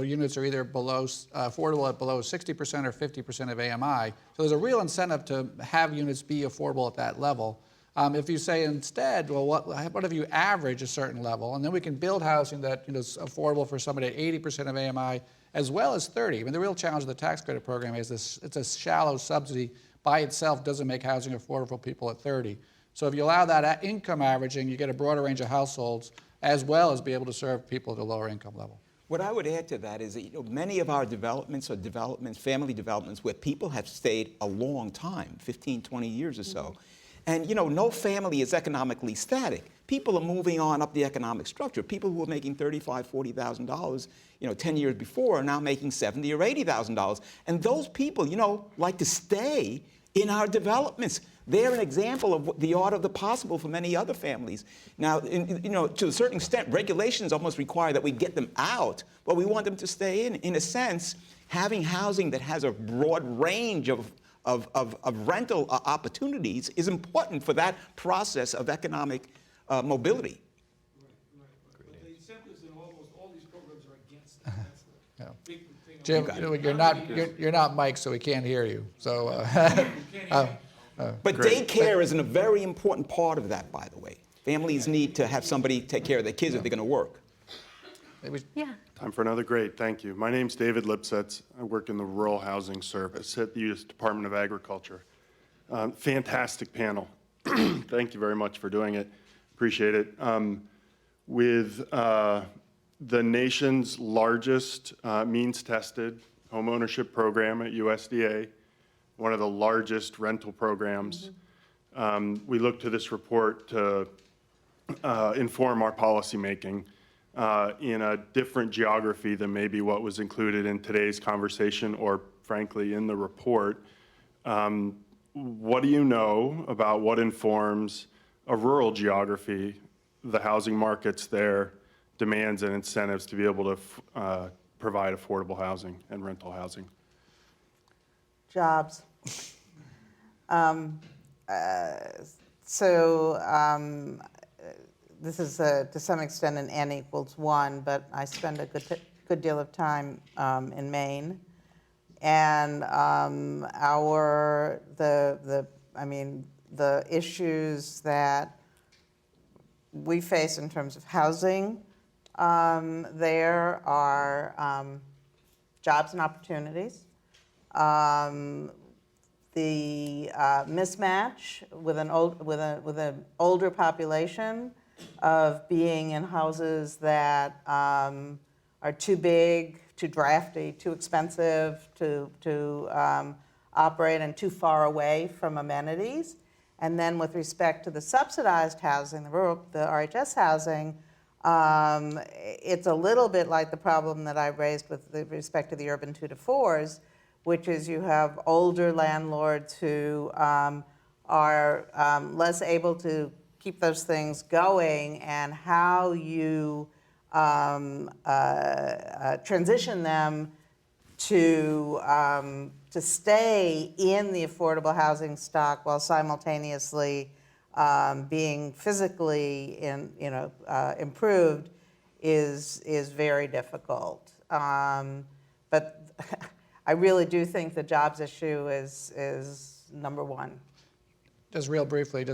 units are either below affordable at below 60% or 50% of AMI. So there's a real incentive to have units be affordable at that level. If you say instead, well, what if you average a certain level, and then we can build housing that is affordable for somebody at 80% of AMI as well as 30. I mean, the real challenge of the tax credit program is this: it's a shallow subsidy by itself doesn't make housing affordable for people at 30. So if you allow that income averaging, you get a broader range of households as well as be able to serve people at a lower income level. What I would add to that is that many of our developments are family developments, where people have stayed a long time, 15, 20 years or so. And no family is economically static. People are moving on up the economic structure. People who were making $35,000, $40,000, 10 years before are now making $70,000 or $80,000. And those people, like to stay in our developments. They're an example of the art of the possible for many other families. Now, to a certain extent, regulations almost require that we get them out, but we want them to stay in. In a sense, having housing that has a broad range of rental opportunities is important for that process of economic mobility. But the incentives in almost all these programs are against that. That's the big thing. Jim, you're not mic'd, so we can't hear you. So, But daycare is a very important part of that, by the way. Families need to have somebody take care of their kids if they're going to work. Yeah. Time for another grade. Thank you. My name's David Lipsetz. I work in the Rural Housing Service at the U.S. Department of Agriculture. Fantastic panel. Thank you very much for doing it. Appreciate it. With the nation's largest means-tested homeownership program at USDA, one of the largest rental programs, we look to this report to inform our policymaking in a different geography than maybe what was included in today's conversation or frankly, in the report. What do you know about what informs a rural geography, the housing markets there, demands and incentives to be able to provide affordable housing and rental housing? Jobs. This is to some extent an N equals 1, but I spend a good deal of time in Maine, and the issues that we face in terms of housing there are jobs and opportunities. The mismatch with an older population of being in houses that are too big, too drafty, too expensive to operate, and too far away from amenities. And then with respect to the subsidized housing, the RHS housing, it's a little bit like the problem that I raised with respect to the urban 2 to 4s, which is you have older landlords who are less able to keep those things going, and how you transition them to stay in the affordable housing stock while simultaneously being physically improved is very difficult. But I really do think the jobs issue is number 1. Just real briefly,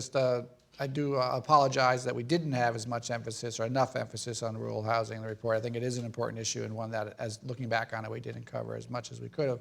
I do apologize that we didn't have as much emphasis or enough emphasis on rural housing in the report. I think it is an important issue, and one that, as looking back on it, we didn't cover as much as we could have.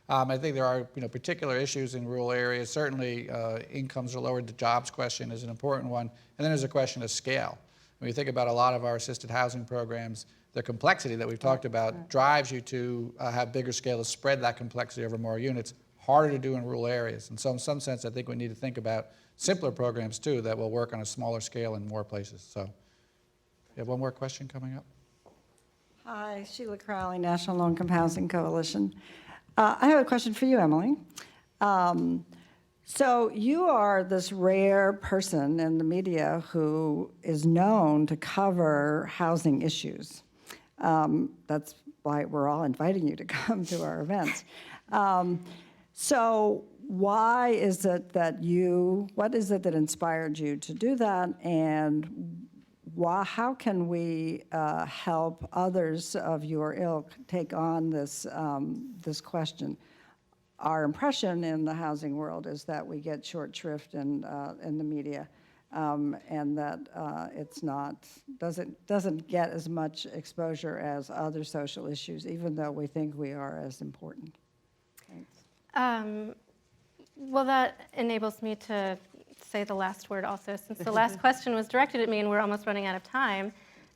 I think there are particular issues in rural areas. Certainly, incomes are lowered. The jobs question is an important one. And then there's a question of scale. When you think about a lot of our assisted housing programs, the complexity that we've talked about drives you to have bigger scale, to spread that complexity over more units. Harder to do in rural areas. And so in some sense, I think we need to think about simpler programs too that will work on a smaller scale in more places. So you have one more question coming up? Hi, Sheila Crowley, National Low-Income Housing Coalition. I have a question for you, Emily. So you are this rare person in the media who is known to cover housing issues. That's why we're all inviting you to come to our events. So why is it that what is it that inspired you to do that, and how can we help others of your ilk take on this question? Our impression in the housing world is that we get short shrift in the media, and that doesn't get as much exposure as other social issues, even though we think we are as important. Thanks. Well, that enables me to say the last word also, since the last question was directed at me and we're almost running out of time.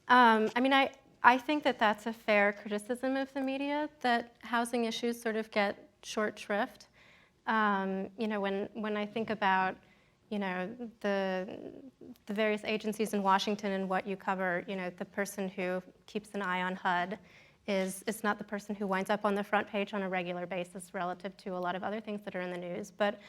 I think that that's a fair criticism of the media, that housing issues sort of get short shrift. When I think about the various agencies in Washington and what you cover, the person who keeps an eye on HUD is not the person who winds up on the front page on a regular basis relative to a lot of other things that are in the news. But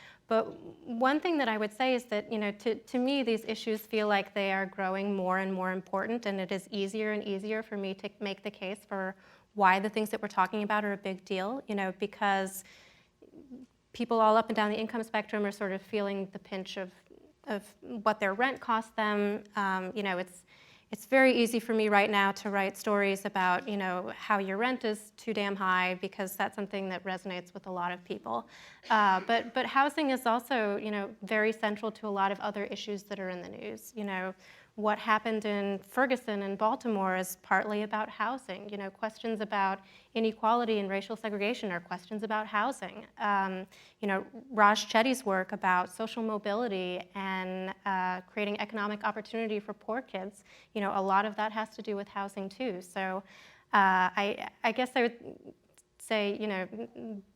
one thing that I would say is that to me these issues feel like they are growing more and more important, and it is easier and easier for me to make the case for why the things that we're talking about are a big deal. Because people all up and down the income spectrum are sort of feeling the pinch of what their rent costs them. It's very easy for me right now to write stories about, how your rent is too damn high, because that's something that resonates with a lot of people. But housing is also, very central to a lot of other issues that are in the news. What happened in Ferguson and Baltimore is partly about housing. Questions about inequality and racial segregation are questions about housing. Raj Chetty's work about social mobility and creating economic opportunity for poor kids, a lot of that has to do with housing too. So I guess I would say,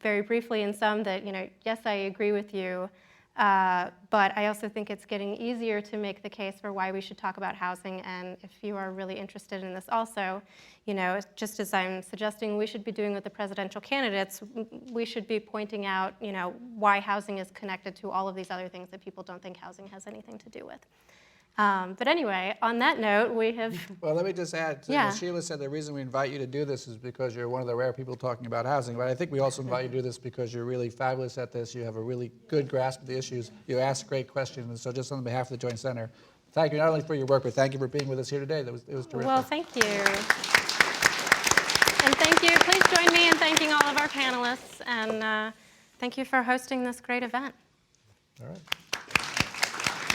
very briefly in sum that, yes, I agree with you But I also think it's getting easier to make the case for why we should talk about housing. And if you are really interested in this also, just as I'm suggesting we should be doing with the presidential candidates, we should be pointing out, why housing is connected to all of these other things that people don't think housing has anything to do with. But anyway, on that note, we have... Well, let me just add, Yeah. Sheila said the reason we invite you to do this is because you're one of the rare people talking about housing, but I think we also invite you to do this because you're really fabulous at this. You have a really good grasp of the issues. You ask great questions, and so just on behalf of the Joint Center, thank you not only for your work, but thank you for being with us here today. It was terrific. Well, thank you. And thank you. Please join me in thanking all of our panelists, and thank you for hosting this great event. All right.